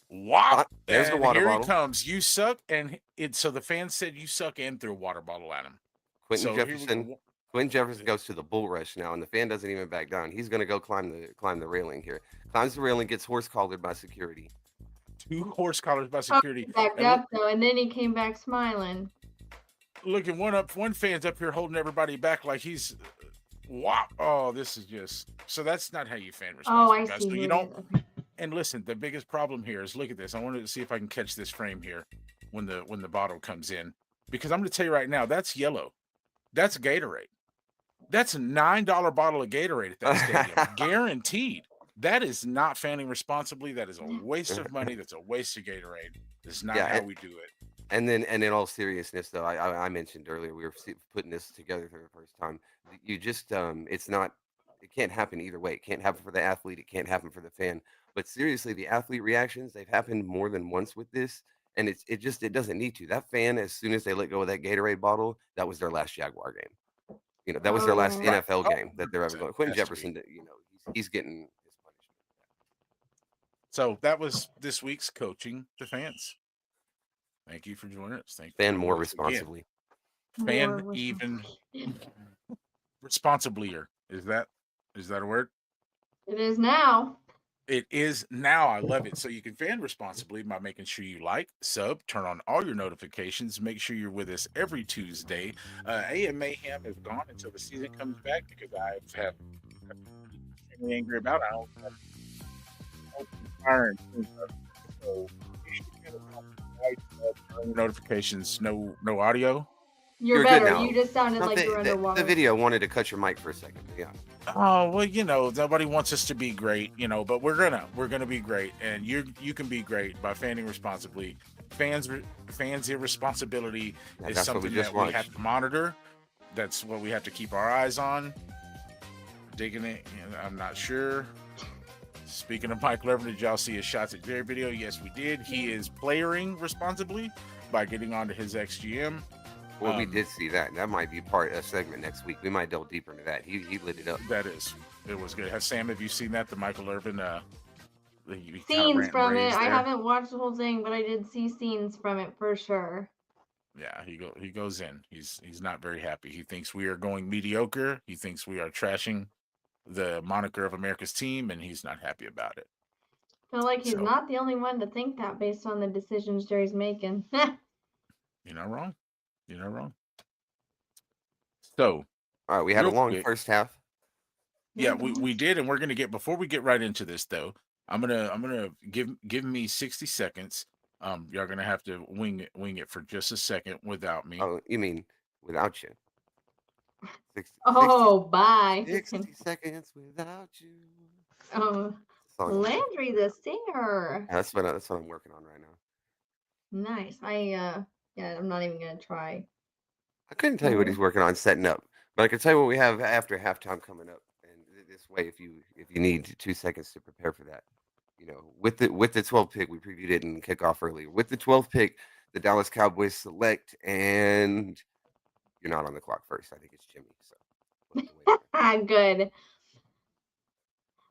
Wop! There's the And water here he bottle. comes. You suck, and so the fan said you suck and threw a water bottle at him. Quentin So here we Jefferson. go. Quentin Jefferson goes to the bull rush now, and the fan doesn't even back down. He's gonna go climb the railing here. Climbs the railing, gets horse collared by security. 2 horse collars by oh, security. he backed And up though, and then he came back smiling. look at one fan's up here holding everybody back like he's wop. Oh, this is just so that's not how you fan Oh, responsibly, I guys. see So who you it don't. is. Okay. And listen, the biggest problem here is look at this. I wanted to see if I can catch this frame here when the bottle comes in, because I'm going to tell you right now that's yellow. That's Gatorade. That's a $9 bottle of Gatorade at that stadium, guaranteed. That is not fanning responsibly. That is a waste of money. That's a waste of Gatorade. That's not Yeah, how we do it. And then, and in all seriousness, though, I mentioned earlier we were putting this together for the first time. You just, it's not, it can't happen either way. It can't happen for the athlete. It can't happen for the fan. But seriously, the athlete reactions, they've happened more than once with this, and it doesn't need to. That fan, as soon as they let go of that Gatorade bottle, that was their last Jaguar game. You know, that was Oh their last yeah. Right. NFL Oh, game that they're ever 100%. going. Quentin Has to be. Jefferson, you know, he's getting his punishment. So that was this week's coaching to fans. Thank you for joining us. Thank you Fan for more joining us again. responsibly. Fan More even responsibility. responsiblier. Is that a word? It is now. It is now. I love it. So you can fan responsibly by making sure you like, sub, turn on all your notifications. Make sure you're with us every Tuesday. AM Mayhem is gone until the season comes back because I have extremely angry about it. I don't have open fire and so you should turn on your notifications. No audio. You're You're good better. now. You just sounded No, like you're the underwater. video wanted to cut your mic for a second. But yeah. Oh well, you know nobody wants us to be great, you know, but we're gonna be great, and you can be great by fanning responsibly. Fans irresponsibility Yeah, is that's what we something just that we watched. have to monitor. That's what we have to keep our eyes on. Digging it, you know, I'm not sure. Speaking of Mike Levin, did y'all see his shots at Jerry video? Yes, we did. He is playering responsibly by getting onto his XGM. Well, we did see that. That might be part of a segment next week. We might delve deeper into that. He lit it up. It was good. Sam, have you seen that? The Michael Irvin he kinda Scenes rant and from it. raves I there? haven't watched the whole thing, but I did see scenes from it for sure. Yeah, he goes in. He's not very happy. He thinks we are going mediocre. He thinks we are trashing the moniker of America's team, and he's not happy about it. Feel like he's So not the only one to think that based on the decisions Jerry's making. you're not wrong. You're not wrong. So All right, we had a real long quick, first half. yeah, we did, and we're gonna get before we get right into this though. I'm gonna give me 60 seconds. Y'all gonna have to wing it for just a second without me. Oh, you mean without you? 60, Oh, bye. 60 seconds without you. Oh, Song I'm working on. Landry the singer. Yeah, that's what I'm working on right now. Nice. Yeah, I'm not even gonna try. I couldn't tell you what he's working on setting up, but I can tell you what we have after halftime coming up. And this way, if you need 2 seconds to prepare for that, you know, with the 12th pick, we previewed it in kickoff earlier. With the 12th pick, the Dallas Cowboys select, and you're not on the clock first. I think it's Jimmy. So we'll have to wait on that. Good.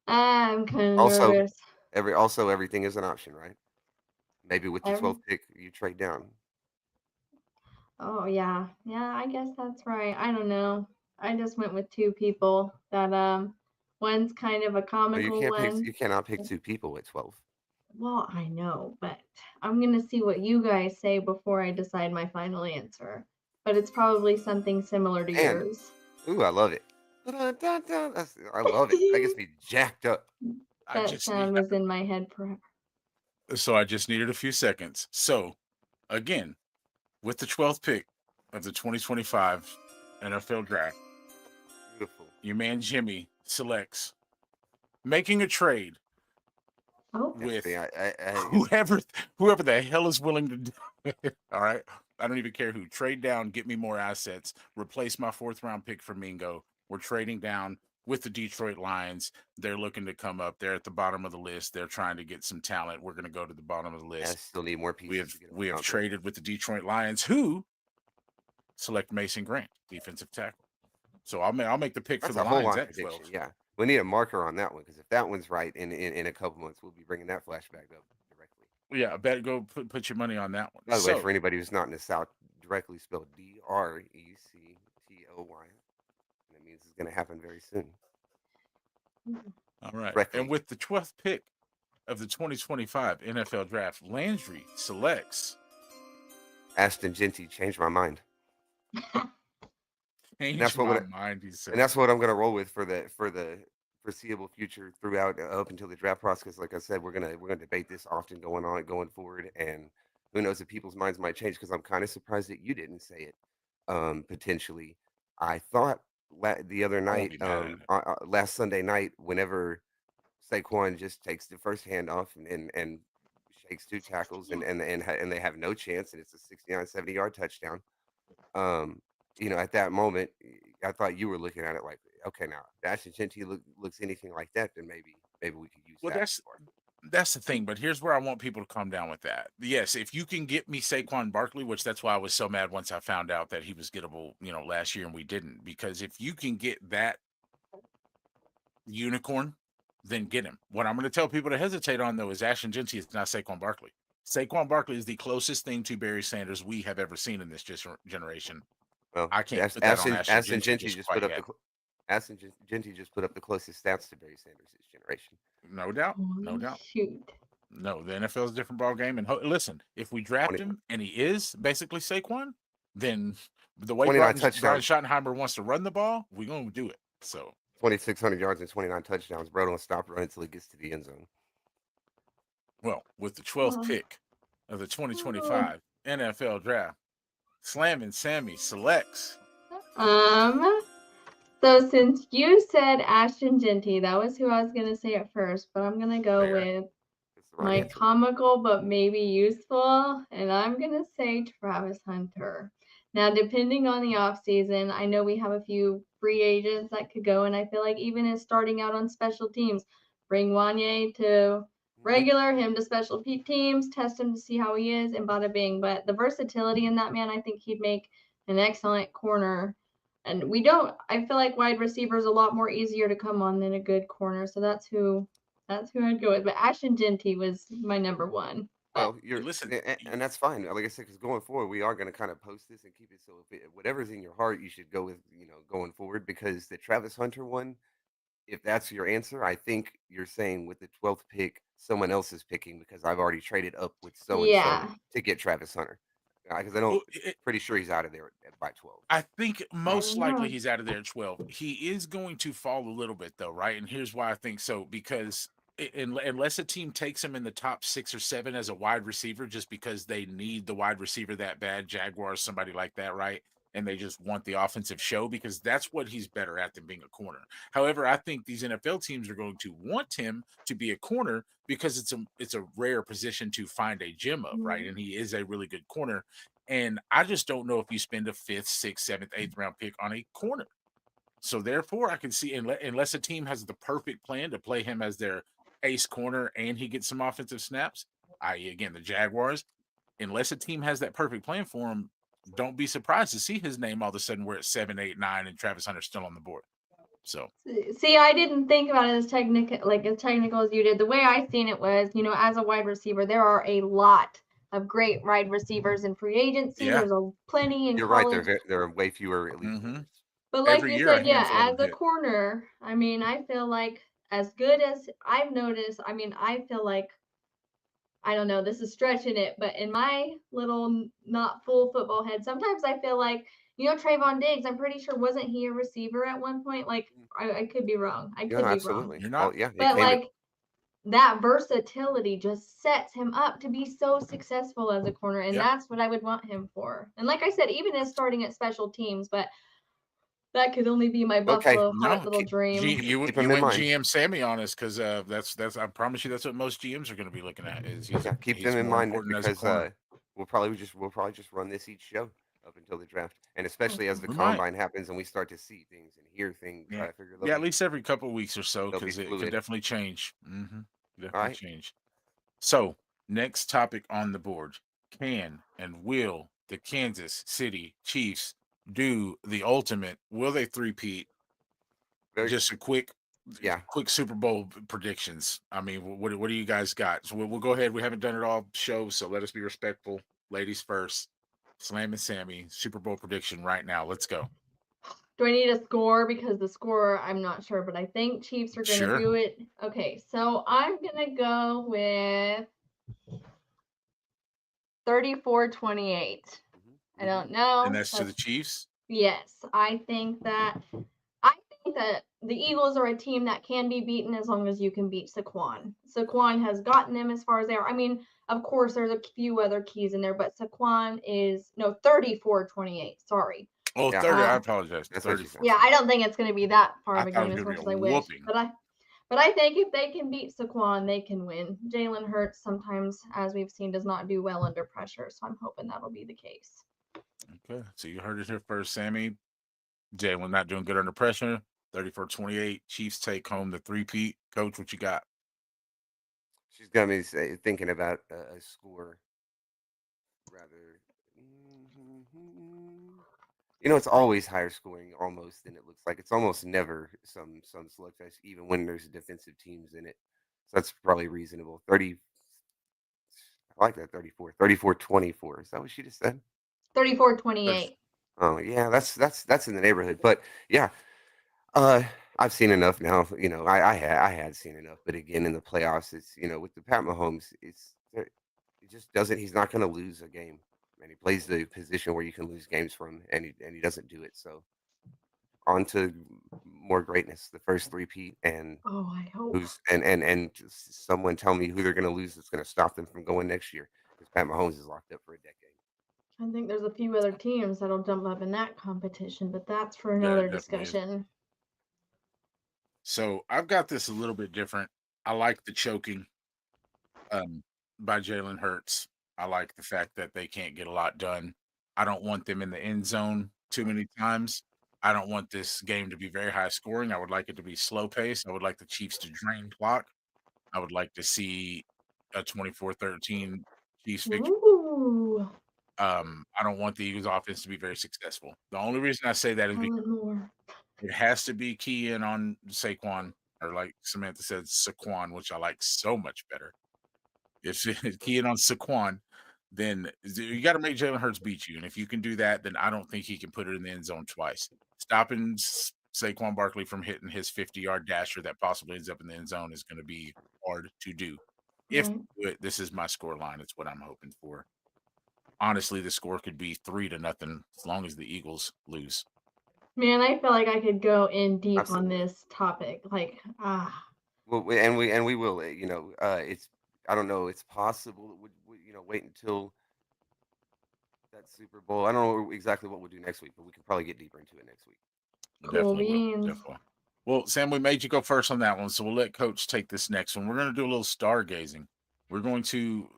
I'm kind of Also, nervous. everything is an option, right? Maybe with the Every 12th pick, you trade down. Oh yeah. Yeah, I guess that's right. I don't know. I just went with two people that one's kind of a No, you comical can't pick. one. You cannot pick two people at 12. Well, I know, but I'm gonna see what you guys say before I decide my final answer. But it's probably something similar to And yours. ooh, I love it. I love it. That gets me jacked up. I That just need sound was in my head forever. so I just needed a few seconds. So again, with the 12th pick of the 2025 NFL draft, Beautiful. your man Jimmy selects making a trade Oh, with See, whoever whoever the hell is willing to do it. All right. I don't even care who. Trade down, get me more assets, replace my 4th round pick for Mingo. We're trading down with the Detroit Lions. They're looking to come up. They're at the bottom of the list. They're trying to get some talent. We're going to go to the bottom of the I list. still need more We pieces have to get we have around it. traded with the Detroit Lions, who select Mason Grant, defensive tackle. So I'll make the pick That's for the a whole Lions lot at prediction. 12. Yeah, we need a marker on that one because if that one's right, in a couple months, we'll be bringing that flashback up directly. Yeah, I better go put your money on that one. By the way, So for anybody who's not in the South, directly spelled Drectoy, and it means it's going to happen very soon. all right. Directly. And with the 12th pick of the 2025 NFL draft, Landry selects Ashton Genty changed my mind. change That's what my would- mind, he said. And that's what I'm going to roll with for the foreseeable future throughout up until the draft process. Like I said, we're gonna debate this often going forward, and who knows if people's minds might change because I'm kind of surprised that you didn't say it. Potentially, I thought the other I won't night, be mad at it. last Sunday night, whenever Saquon just takes the first handoff and shakes two tackles and they have no chance, and it's a 69, 70-yard touchdown. At that moment, I thought you were looking at it like, okay, now if Ashton Genty looks anything like that, then maybe we could use Well, that. that's the thing, but here's where I want people to calm down with that. Yes, if you can get me Saquon Barkley, which that's why I was so mad once I found out that he was gettable, last year and we didn't, because if you can get that unicorn, then get him. What I'm going to tell people to hesitate on though is Ashton Genty is not Saquon Barkley. Saquon Barkley is the closest thing to Barry Sanders we have ever seen in this generation. Well, I can't put that on Ashton Genty just just quite put up yet. Ashton Genty just put up the closest stats to Barry Sanders this generation. No doubt, no holy doubt. shoot. No, the NFL is a different ball game. And listen, if we draft 20 him and he is basically Saquon, then the way 29 Brian touchdowns. Schottenheimer wants to run the ball, we're going to do it. So 2,600 yards and 29 touchdowns. Bro, don't stop running until he gets to the end zone. well, with the 12th Oh. pick of the 2025 NFL draft, Slammin' Sammy selects. So since you said Ashton Genty, that was who I was gonna say at first, but I'm gonna go Fair. with That's the right my answer. comical but maybe useful, and I'm gonna say Travis Hunter. Now, depending on the offseason, I know we have a few free agents that could go, and I feel like even as starting out on special teams, bring Wanye to regular, him to special teams, test him to see how he is, and bada bing. But the versatility in that man, I think he'd make an excellent corner. And I feel like wide receiver is a lot more easier to come on than a good corner. So that's who I'd go with. But Ashton Genty was my number one. Well, you're listen, and that's fine. Like I said, because going forward, we are going to kind of post this and keep it so whatever's in your heart, you should go with going forward because the Travis Hunter one, if that's your answer, I think you're saying with the 12th pick, someone else is picking because I've already traded up with so and so Yeah. to get Travis Hunter. Because I know, pretty sure he's out of there by 12. I think most don't know. likely he's out of there at 12. He is going to fall a little bit though, right? And here's why I think so, because unless a team takes him in the top 6 or 7 as a wide receiver, just because they need the wide receiver that bad, Jaguars, somebody like that, right? And they just want the offensive show because that's what he's better at than being a corner. However, I think these NFL teams are going to want him to be a corner because it's a rare position to find a gem of, right? And he is a really good corner. And I just don't know if you spend a 5th, 6th, 7th, 8th round pick on a corner. So therefore, I can see unless a team has the perfect plan to play him as their ace corner and he gets some offensive snaps, i.e., again, the Jaguars, unless a team has that perfect plan for him, don't be surprised to see his name all of a sudden we're at 7, 8, 9, and Travis Hunter's still on the board. So See, I didn't think about it as technical as you did. The way I seen it was, as a wide receiver, there are a lot of great wide receivers in free agency. yeah. There's a plenty in You're right. college. There are way fewer elite hmm players. But like Every you year, a said, yeah, handful of as them a hit. corner, I mean, I feel like as good as I've noticed, I mean, I feel like I don't know, this is stretching it, but in my little not full football head, sometimes I feel like, Trayvon Diggs, I'm pretty sure wasn't he a receiver at one point? Like I could be wrong. I Yeah, could be wrong. absolutely. You're Oh, not. yeah, it But came. like that versatility just sets him up to be so successful as a corner, and Yeah. that's what I would want him for. And like I said, even as starting at special teams, but that could only be my Okay, Buffalo Heart No, little dream. You keep you him in went mind. GM Sammy on us because that's I promise you that's what most GMs are going to be looking at is Yeah, keep them he's in more mind important as a because corner. we'll probably just run this each show up until the draft, and especially as Okay. the We might. combine happens and we start to see things and hear things. Yeah. I figure Yeah, at least every couple of weeks or so they'll be because it could fluid. definitely change. All Definitely right. change. So next topic on the board: can and will the Kansas City Chiefs do the ultimate? Will they three-peat? Very Just a yeah. quick Super Bowl predictions. I mean, what do you guys got? So we'll go ahead. We haven't done it all show, so let us be respectful. Ladies first. Slam and Sammy, Super Bowl prediction right now. Let's go. Do I need a score? Because the score, I'm not sure, but I think Chiefs are going to Sure. do it. Okay, so I'm going to go with 34-28. I don't Mm-hmm. And know. that's to the Chiefs. Yes, I think that the Eagles are a team that can be beaten as long as you can beat Saquon. Saquon has gotten them as far as they are. I mean, of course, there's a few other keys in there, but Saquon is no 34-28. Sorry. Oh, Yeah, 30. I Uh, apologize. that's what she said. 34. yeah, I don't think it's going to be that far I of a thought it game was as gonna much be as a I wish. whooping. But I think if they can beat Saquon, they can win. Jalen Hurts sometimes, as we've seen, does not do well under pressure, so I'm hoping that'll be the case. Okay. So you heard it here first, Sammy. Jalen not doing good under pressure. 34-28. Chiefs take home the three-peat. Coach, what you got? She's got me thinking about a score rather. It's always higher scoring almost than it looks like. It's almost never some slugfest, even when there's defensive teams in it. So that's probably reasonable. 30. I like that 34. 34-24. Is that what she just said? 34-28. Oh yeah, that's in the neighborhood. But yeah, uh, I've seen enough now. I had seen enough. But again, in the playoffs, it's with the Pat Mahomes, it just doesn't. He's not going to lose a game, and he plays the position where you can lose games from, and he doesn't do it. So on to more greatness. The first three-peat, and Oh, I hope. who's and just someone tell me who they're going to lose that's going to stop them from going next year because Pat Mahomes is locked up for a decade. I think there's a few other teams that'll jump up in that competition, but that's for There another definitely is. discussion. So I've got this a little bit different. I like the choking by Jalen Hurts. I like the fact that they can't get a lot done. I don't want them in the end zone too many times. I don't want this game to be very high scoring. I would like it to be slow pace. I would like the Chiefs to drain clock. I would like to see a 24-13 Chiefs victory. Ooh, I don't want the Eagles offense to be very successful. The only reason I say that is tell because it more. it has to be key in on Saquon, or like Samantha said, Saquon, which I like so much better. If it's key in on Saquon, then you got to make Jalen Hurts beat you. And if you can do that, then I don't think he can put it in the end zone twice. Stopping Saquon Barkley from hitting his 50-yard dasher that possibly ends up in the end zone is going to be hard to do. If Right. they do it, this is my score line. It's what I'm hoping for. Honestly, the score could be 3-0 as long as the Eagles lose. Man, I feel like I could go in deep on Absolutely. this topic. Well, we will. It's I don't know. It's possible that wait until that Super Bowl. I don't know exactly what we'll do next week, but we can probably get deeper into it next week. cool Definitely will. beans. Definitely. Well, Sam, we made you go first on that one, so we'll let Coach take this next one. We're going to do a little stargazing. We're going to,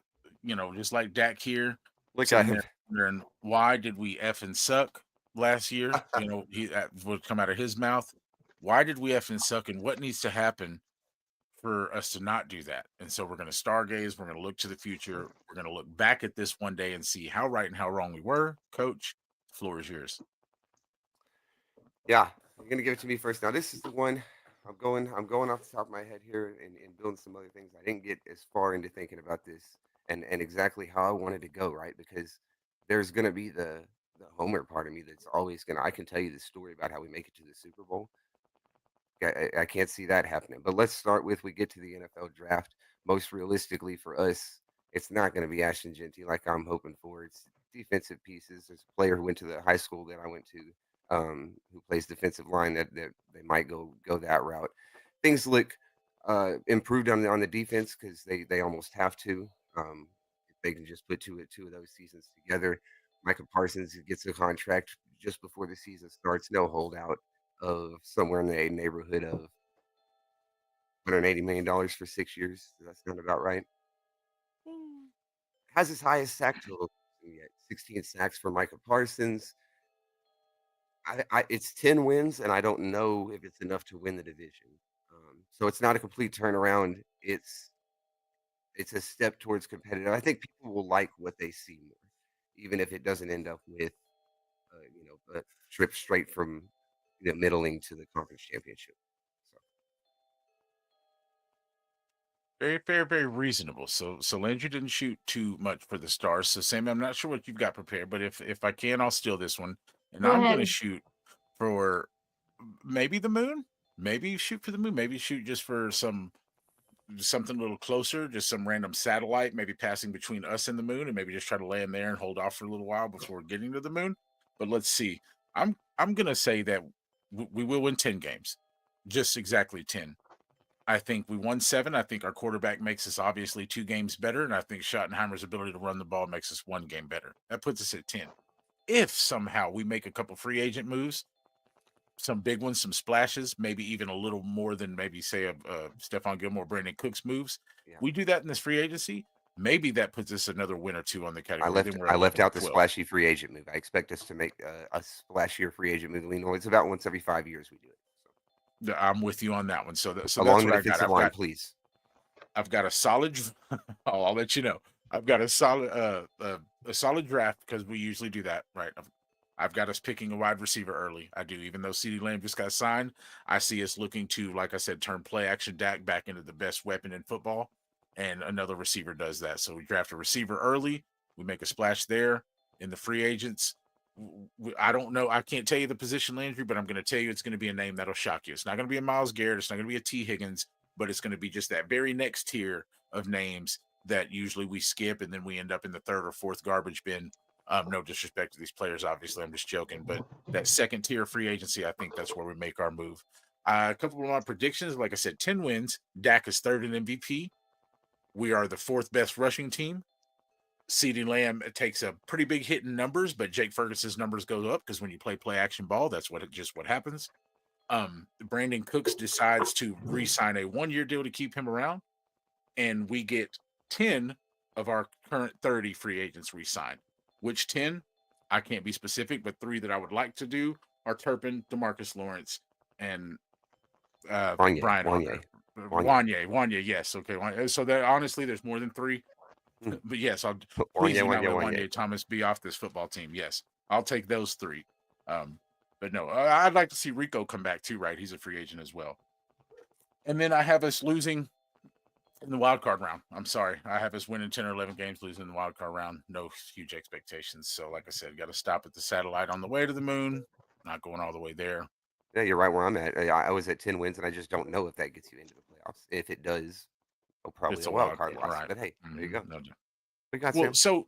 just like Dak here, Look at sitting him. there wondering why did we effing suck last year? That would come out of his mouth. Why did we effing suck, and what needs to happen for us to not do that? And so we're going to stargaze. We're going to look to the future. We're going to look back at this one day and see how right and how wrong we were. Coach, the floor is yours. Yeah. You're gonna give it to me first. Now, this is the one I'm going off the top of my head here and building some other things. I didn't get as far into thinking about this and exactly how I wanted to go, right? Because there's gonna be the homer part of me that's always gonna I can tell you the story about how we make it to the Super Bowl. I can't see that happening. But let's start with we get to the NFL draft. Most realistically for us, it's not going to be Ashton Genty like I'm hoping for. It's defensive pieces. There's a player who went to the high school that I went to, who plays defensive line that they might go that route. Things look improved on the defense because they almost have to. If they can just put two of those seasons together. Micah Parsons gets a contract just before the season starts. No holdout of somewhere in the neighborhood of $180 million for 6 years. Does that sound about right? Has his highest sack total yet. 16 sacks for Micah Parsons. It's 10 wins, and I don't know if it's enough to win the division. So it's not a complete turnaround. It's a step towards competitive. I think people will like what they see more, even if it doesn't end up with a trip straight from middling to the conference championship. So. Very, very, very reasonable. So Landry didn't shoot too much for the Stars. So Sammy, I'm not sure what you've got prepared, but if I can, I'll steal this one, and Go I'm gonna ahead. shoot for maybe the moon. Maybe shoot for the moon. Maybe shoot just for something a little closer, just some random satellite, maybe passing between us and the moon, and maybe just try to land there and hold off for a little while before getting to the moon. But let's see. I'm gonna say that we will win 10 games, just exactly 10. I think we won 7. I think our quarterback makes us obviously 2 games better, and I think Schottenheimer's ability to run the ball makes us 1 game better. That puts us at 10. If somehow we make a couple free agent moves, some big ones, some splashes, maybe even a little more than maybe say a Stephon Gilmore, Brandon Cooks moves. Yeah. We do that in this free agency. Maybe that puts us another win or 2 on the I category. left Then we're I at left 11, out the 12. splashy free agent move. I expect us to make a splashier free agent move. It's about once every 5 years we do it. So. I'm with you on that one. So that's Along the what I got. defensive line, please. I've got a solid. I'll let you know. I've got a solid draft because we usually do that, right? I've got us picking a wide receiver early. I do, even though CeeDee Lamb just got signed. I see us looking to, like I said, turn play action Dak back into the best weapon in football, and another receiver does that. So we draft a receiver early. We make a splash there in the free agents. I don't know. I can't tell you the position, Landry, but I'm going to tell you it's going to be a name that'll shock you. It's not going to be a Myles Garrett. It's not going to be a T. Higgins, but it's going to be just that very next tier of names that usually we skip, and then we end up in the 3rd or 4th garbage bin. No disrespect to these players, obviously, I'm just joking, but that second tier free agency, I think that's where we make our move. A couple of my predictions, like I said, 10 wins. Dak is 3rd in MVP. We are the 4th best rushing team. CeeDee Lamb takes a pretty big hit in numbers, but Jake Ferguson's numbers go up because when you play action ball, that's what happens. Brandon Cooks decides to re-sign a 1-year deal to keep him around, and we get 10 of our current 30 free agents re-signed. Which 10? I can't be specific, but 3 that I would like to do are Turpin, DeMarcus Lawrence, and Brian Hocker. Wanye, yes. Okay. So that honestly, there's more than 3. But yes, I'll please do not let Wanye Thomas be off this football team. Yes, I'll take those 3. But no, I'd like to see Rico come back too, right? He's a free agent as well. And then I have us losing in the wild card round. I'm sorry. I have us winning 10 or 11 games, losing in the wild card round. No huge expectations. So, like I said, got to stop at the satellite on the way to the moon. Not going all the way there. Yeah, you're right where I'm at. I was at 10 wins, and I just don't know if that gets you into the playoffs. If it does, probably It's a a wild card card, loss. right? But hey, there you go. No, We got well, Sam. so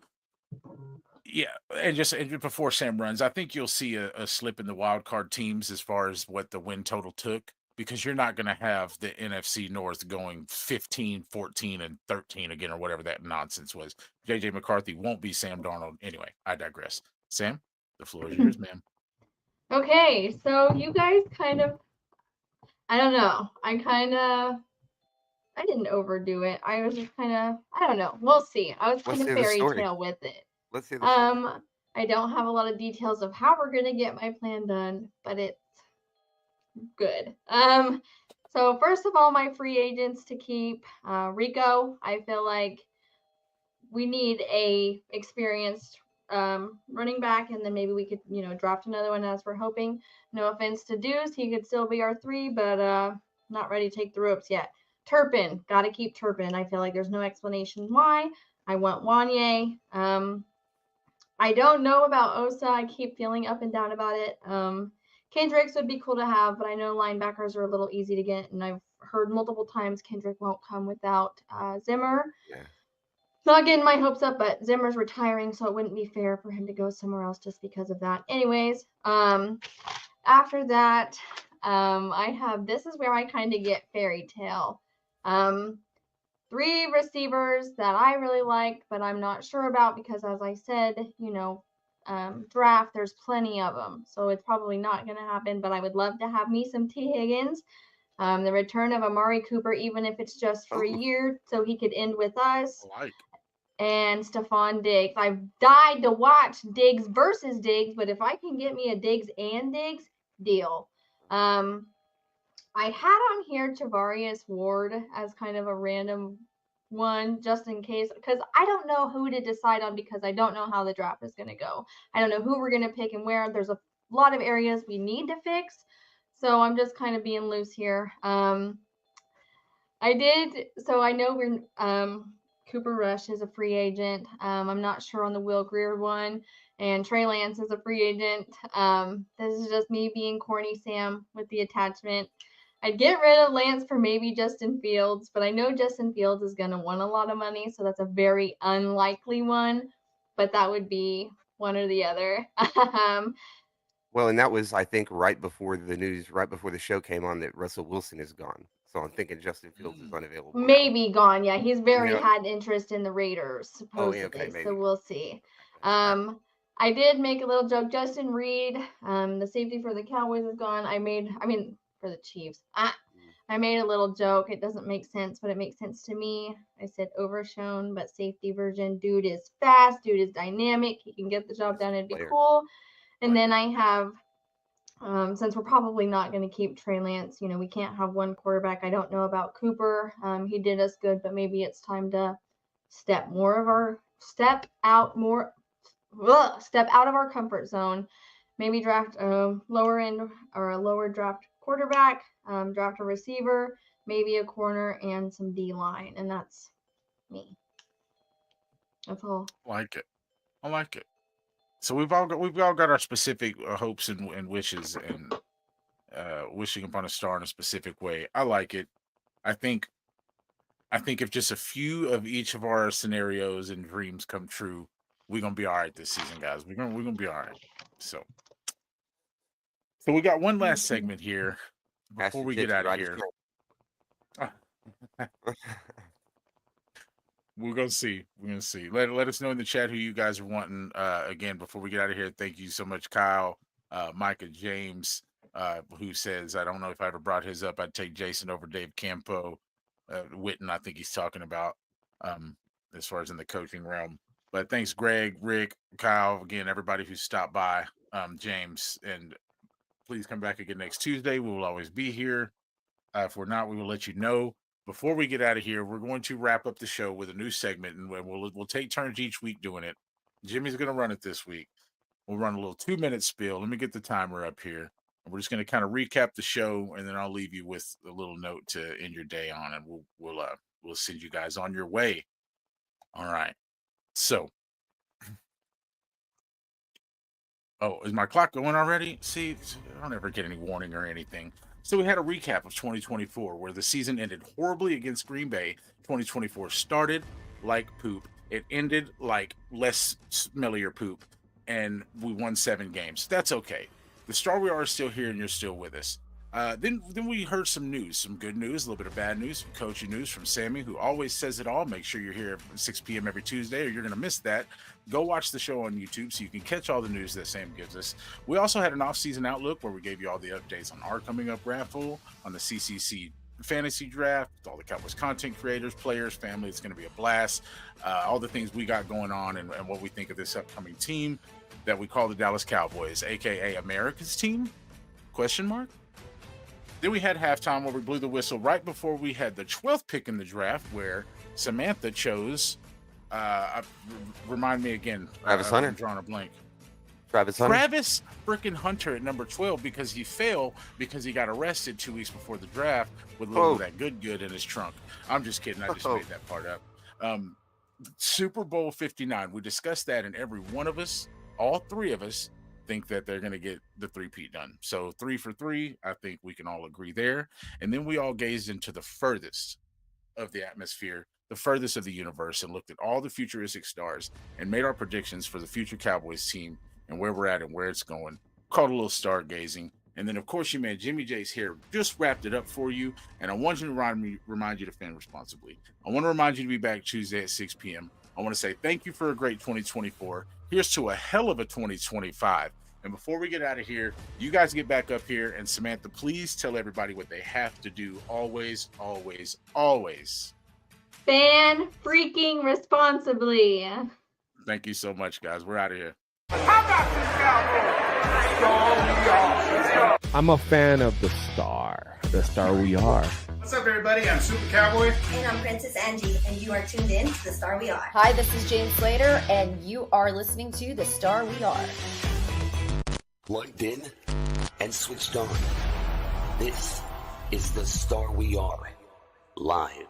yeah, and just before Sam runs, I think you'll see a slip in the wild card teams as far as what the win total took, because you're not going to have the NFC North going 15, 14, and 13 again, or whatever that nonsense was. JJ McCarthy won't be Sam Darnold. Anyway, I digress. Sam, the floor is yours, ma'am. Okay, so you guys kind of, I don't know. I didn't overdo it. I was just kind of, I don't know. We'll see. I was kind of fairy tale with it. Let's see the story. I don't have a lot of details of how we're gonna get my plan done, but it's good. So first of all, my free agents to keep, Rico. I feel like we need a experienced running back, and then maybe we could, draft another one as we're hoping. No offense to Deuce, he could still be our 3, but not ready to take the ropes yet. Turpin, got to keep Turpin. I feel like there's no explanation why. I want Wanye. I don't know about Osa. I keep feeling up and down about it. Kendricks would be cool to have, but I know linebackers are a little easy to get, and I've heard multiple times Kendrick won't come without Zimmer. Yeah. Not getting my hopes up, but Zimmer's retiring, so it wouldn't be fair for him to go somewhere else just because of that. Anyways, after that, I have, this is where I kind of get fairy tale. 3 receivers that I really like, but I'm not sure about because, as I said, draft, there's plenty of them. So it's probably not going to happen, but I would love to have me some T. Higgins. The return of Amari Cooper, even if it's just for a year, so he could end with us. And Stephon Diggs. I've died to watch Diggs versus Diggs, but if I can get me a Diggs and Diggs, deal. I had on here Tavarius Ward as kind of a random one just in case, because I don't know who to decide on because I don't know how the draft is going to go. I don't know who we're going to pick and where. There's a lot of areas we need to fix. So I'm just kind of being loose here. I know we're Cooper Rush is a free agent. I'm not sure on the Will Grier one, and Trey Lance is a free agent. This is just me being corny Sam with the attachment. I'd get rid of Lance for maybe Justin Fields, but I know Justin Fields is going to want a lot of money, so that's a very unlikely one, but that would be one or the other. Well, and that was, I think, right before the show came on that Russell Wilson is gone. So I'm thinking Justin Fields is unavailable. Maybe gone. Yeah, he's had interest in the Raiders, supposedly. Oh, okay, maybe. So we'll see. I did make a little joke. Justin Reed, the safety for the Cowboys is gone. For the Chiefs. I made a little joke. It doesn't make sense, but it makes sense to me. I said overshown, but safety version. Dude is fast. Dude is dynamic. He can get the job done. It'd be cool. And then I have, since we're probably not going to keep Trey Lance, we can't have one quarterback. I don't know about Cooper. He did us good, but maybe it's time to step out of our comfort zone. Maybe draft a lower end or a lower draft quarterback, draft a receiver, maybe a corner and some D line. And that's me. That's all. I like it. So we've all got our specific hopes and wishes and wishing upon a star in a specific way. I like it. I think if just a few of each of our scenarios and dreams come true, we're gonna be all right this season, guys. We're gonna be all right. So we got one last segment here before we get out of here. We're gonna see. Let us know in the chat who you guys are wanting. Again, before we get out of here, thank you so much, Kyle, Micah, James, who says, I don't know if I ever brought his up. I'd take Jason over Dave Campo. Witten, I think he's talking about as far as in the coaching realm. But thanks, Greg, Rick, Kyle, again, everybody who stopped by, James, and please come back again next Tuesday. We will always be here. If we're not, we will let you know. Before we get out of here, we're going to wrap up the show with a new segment, and we'll take turns each week doing it. Jimmy's going to run it this week. We'll run a little 2-minute spiel. Let me get the timer up here. And we're just going to kind of recap the show, and then I'll leave you with a little note to end your day on, and we'll send you guys on your way. All right. So, is my clock going already? See, I don't ever get any warning or anything. So we had a recap of 2024 where the season ended horribly against Green Bay. 2024 started like poop. It ended like less smellier poop. And we won 7 games. That's okay. The Star We Are is still here and you're still with us. Then we heard some news, some good news, a little bit of bad news, some coaching news from Sammy, who always says it all. Make sure you're here at 6 p.m. every Tuesday or you're going to miss that. Go watch the show on YouTube so you can catch all the news that Sam gives us. We also had an off-season outlook where we gave you all the updates on our coming up raffle, on the CCC fantasy draft, all the Cowboys content creators, players, family. It's going to be a blast. All the things we got going on and what we think of this upcoming team that we call the Dallas Cowboys, aka America's team? ? Then we had halftime where we blew the whistle right before we had the 12th pick in the draft, where Samantha chose Remind me again. Travis Hunter. I'm drawing a blank. Travis Hunter. Travis freaking Hunter at number 12 because he fell because he got arrested 2 weeks before the draft with a little of that good in his trunk. I'm just kidding. I just made that part up. Super Bowl 59. We discussed that, and every one of us, all three of us, think that they're going to get the three-peat done. So 3 for 3, I think we can all agree there. And then we all gazed into the furthest of the atmosphere, the furthest of the universe, and looked at all the futuristic stars and made our predictions for the future Cowboys team and where we're at and where it's going. Called a little stargazing. And then, of course, your man Jimmy J's here just wrapped it up for you. And I want you to remind you to fan responsibly. I want to remind you to be back Tuesday at 6 p.m. I want to say thank you for a great 2024. Here's to a hell of a 2025. And before we get out of here, you guys get back up here. And Samantha, please tell everybody what they have to do. Always, always, always. Fan freaking responsibly. Thank you so much, guys. We're out of here. I'm a fan of the star we are. What's up, everybody? I'm Super Cowboy. And I'm Princess Angie, and you are tuned in to the Star We Are. Hi, this is James Slater, and you are listening to The Star We Are. Plugged in and switched on. This is The Star We Are, live.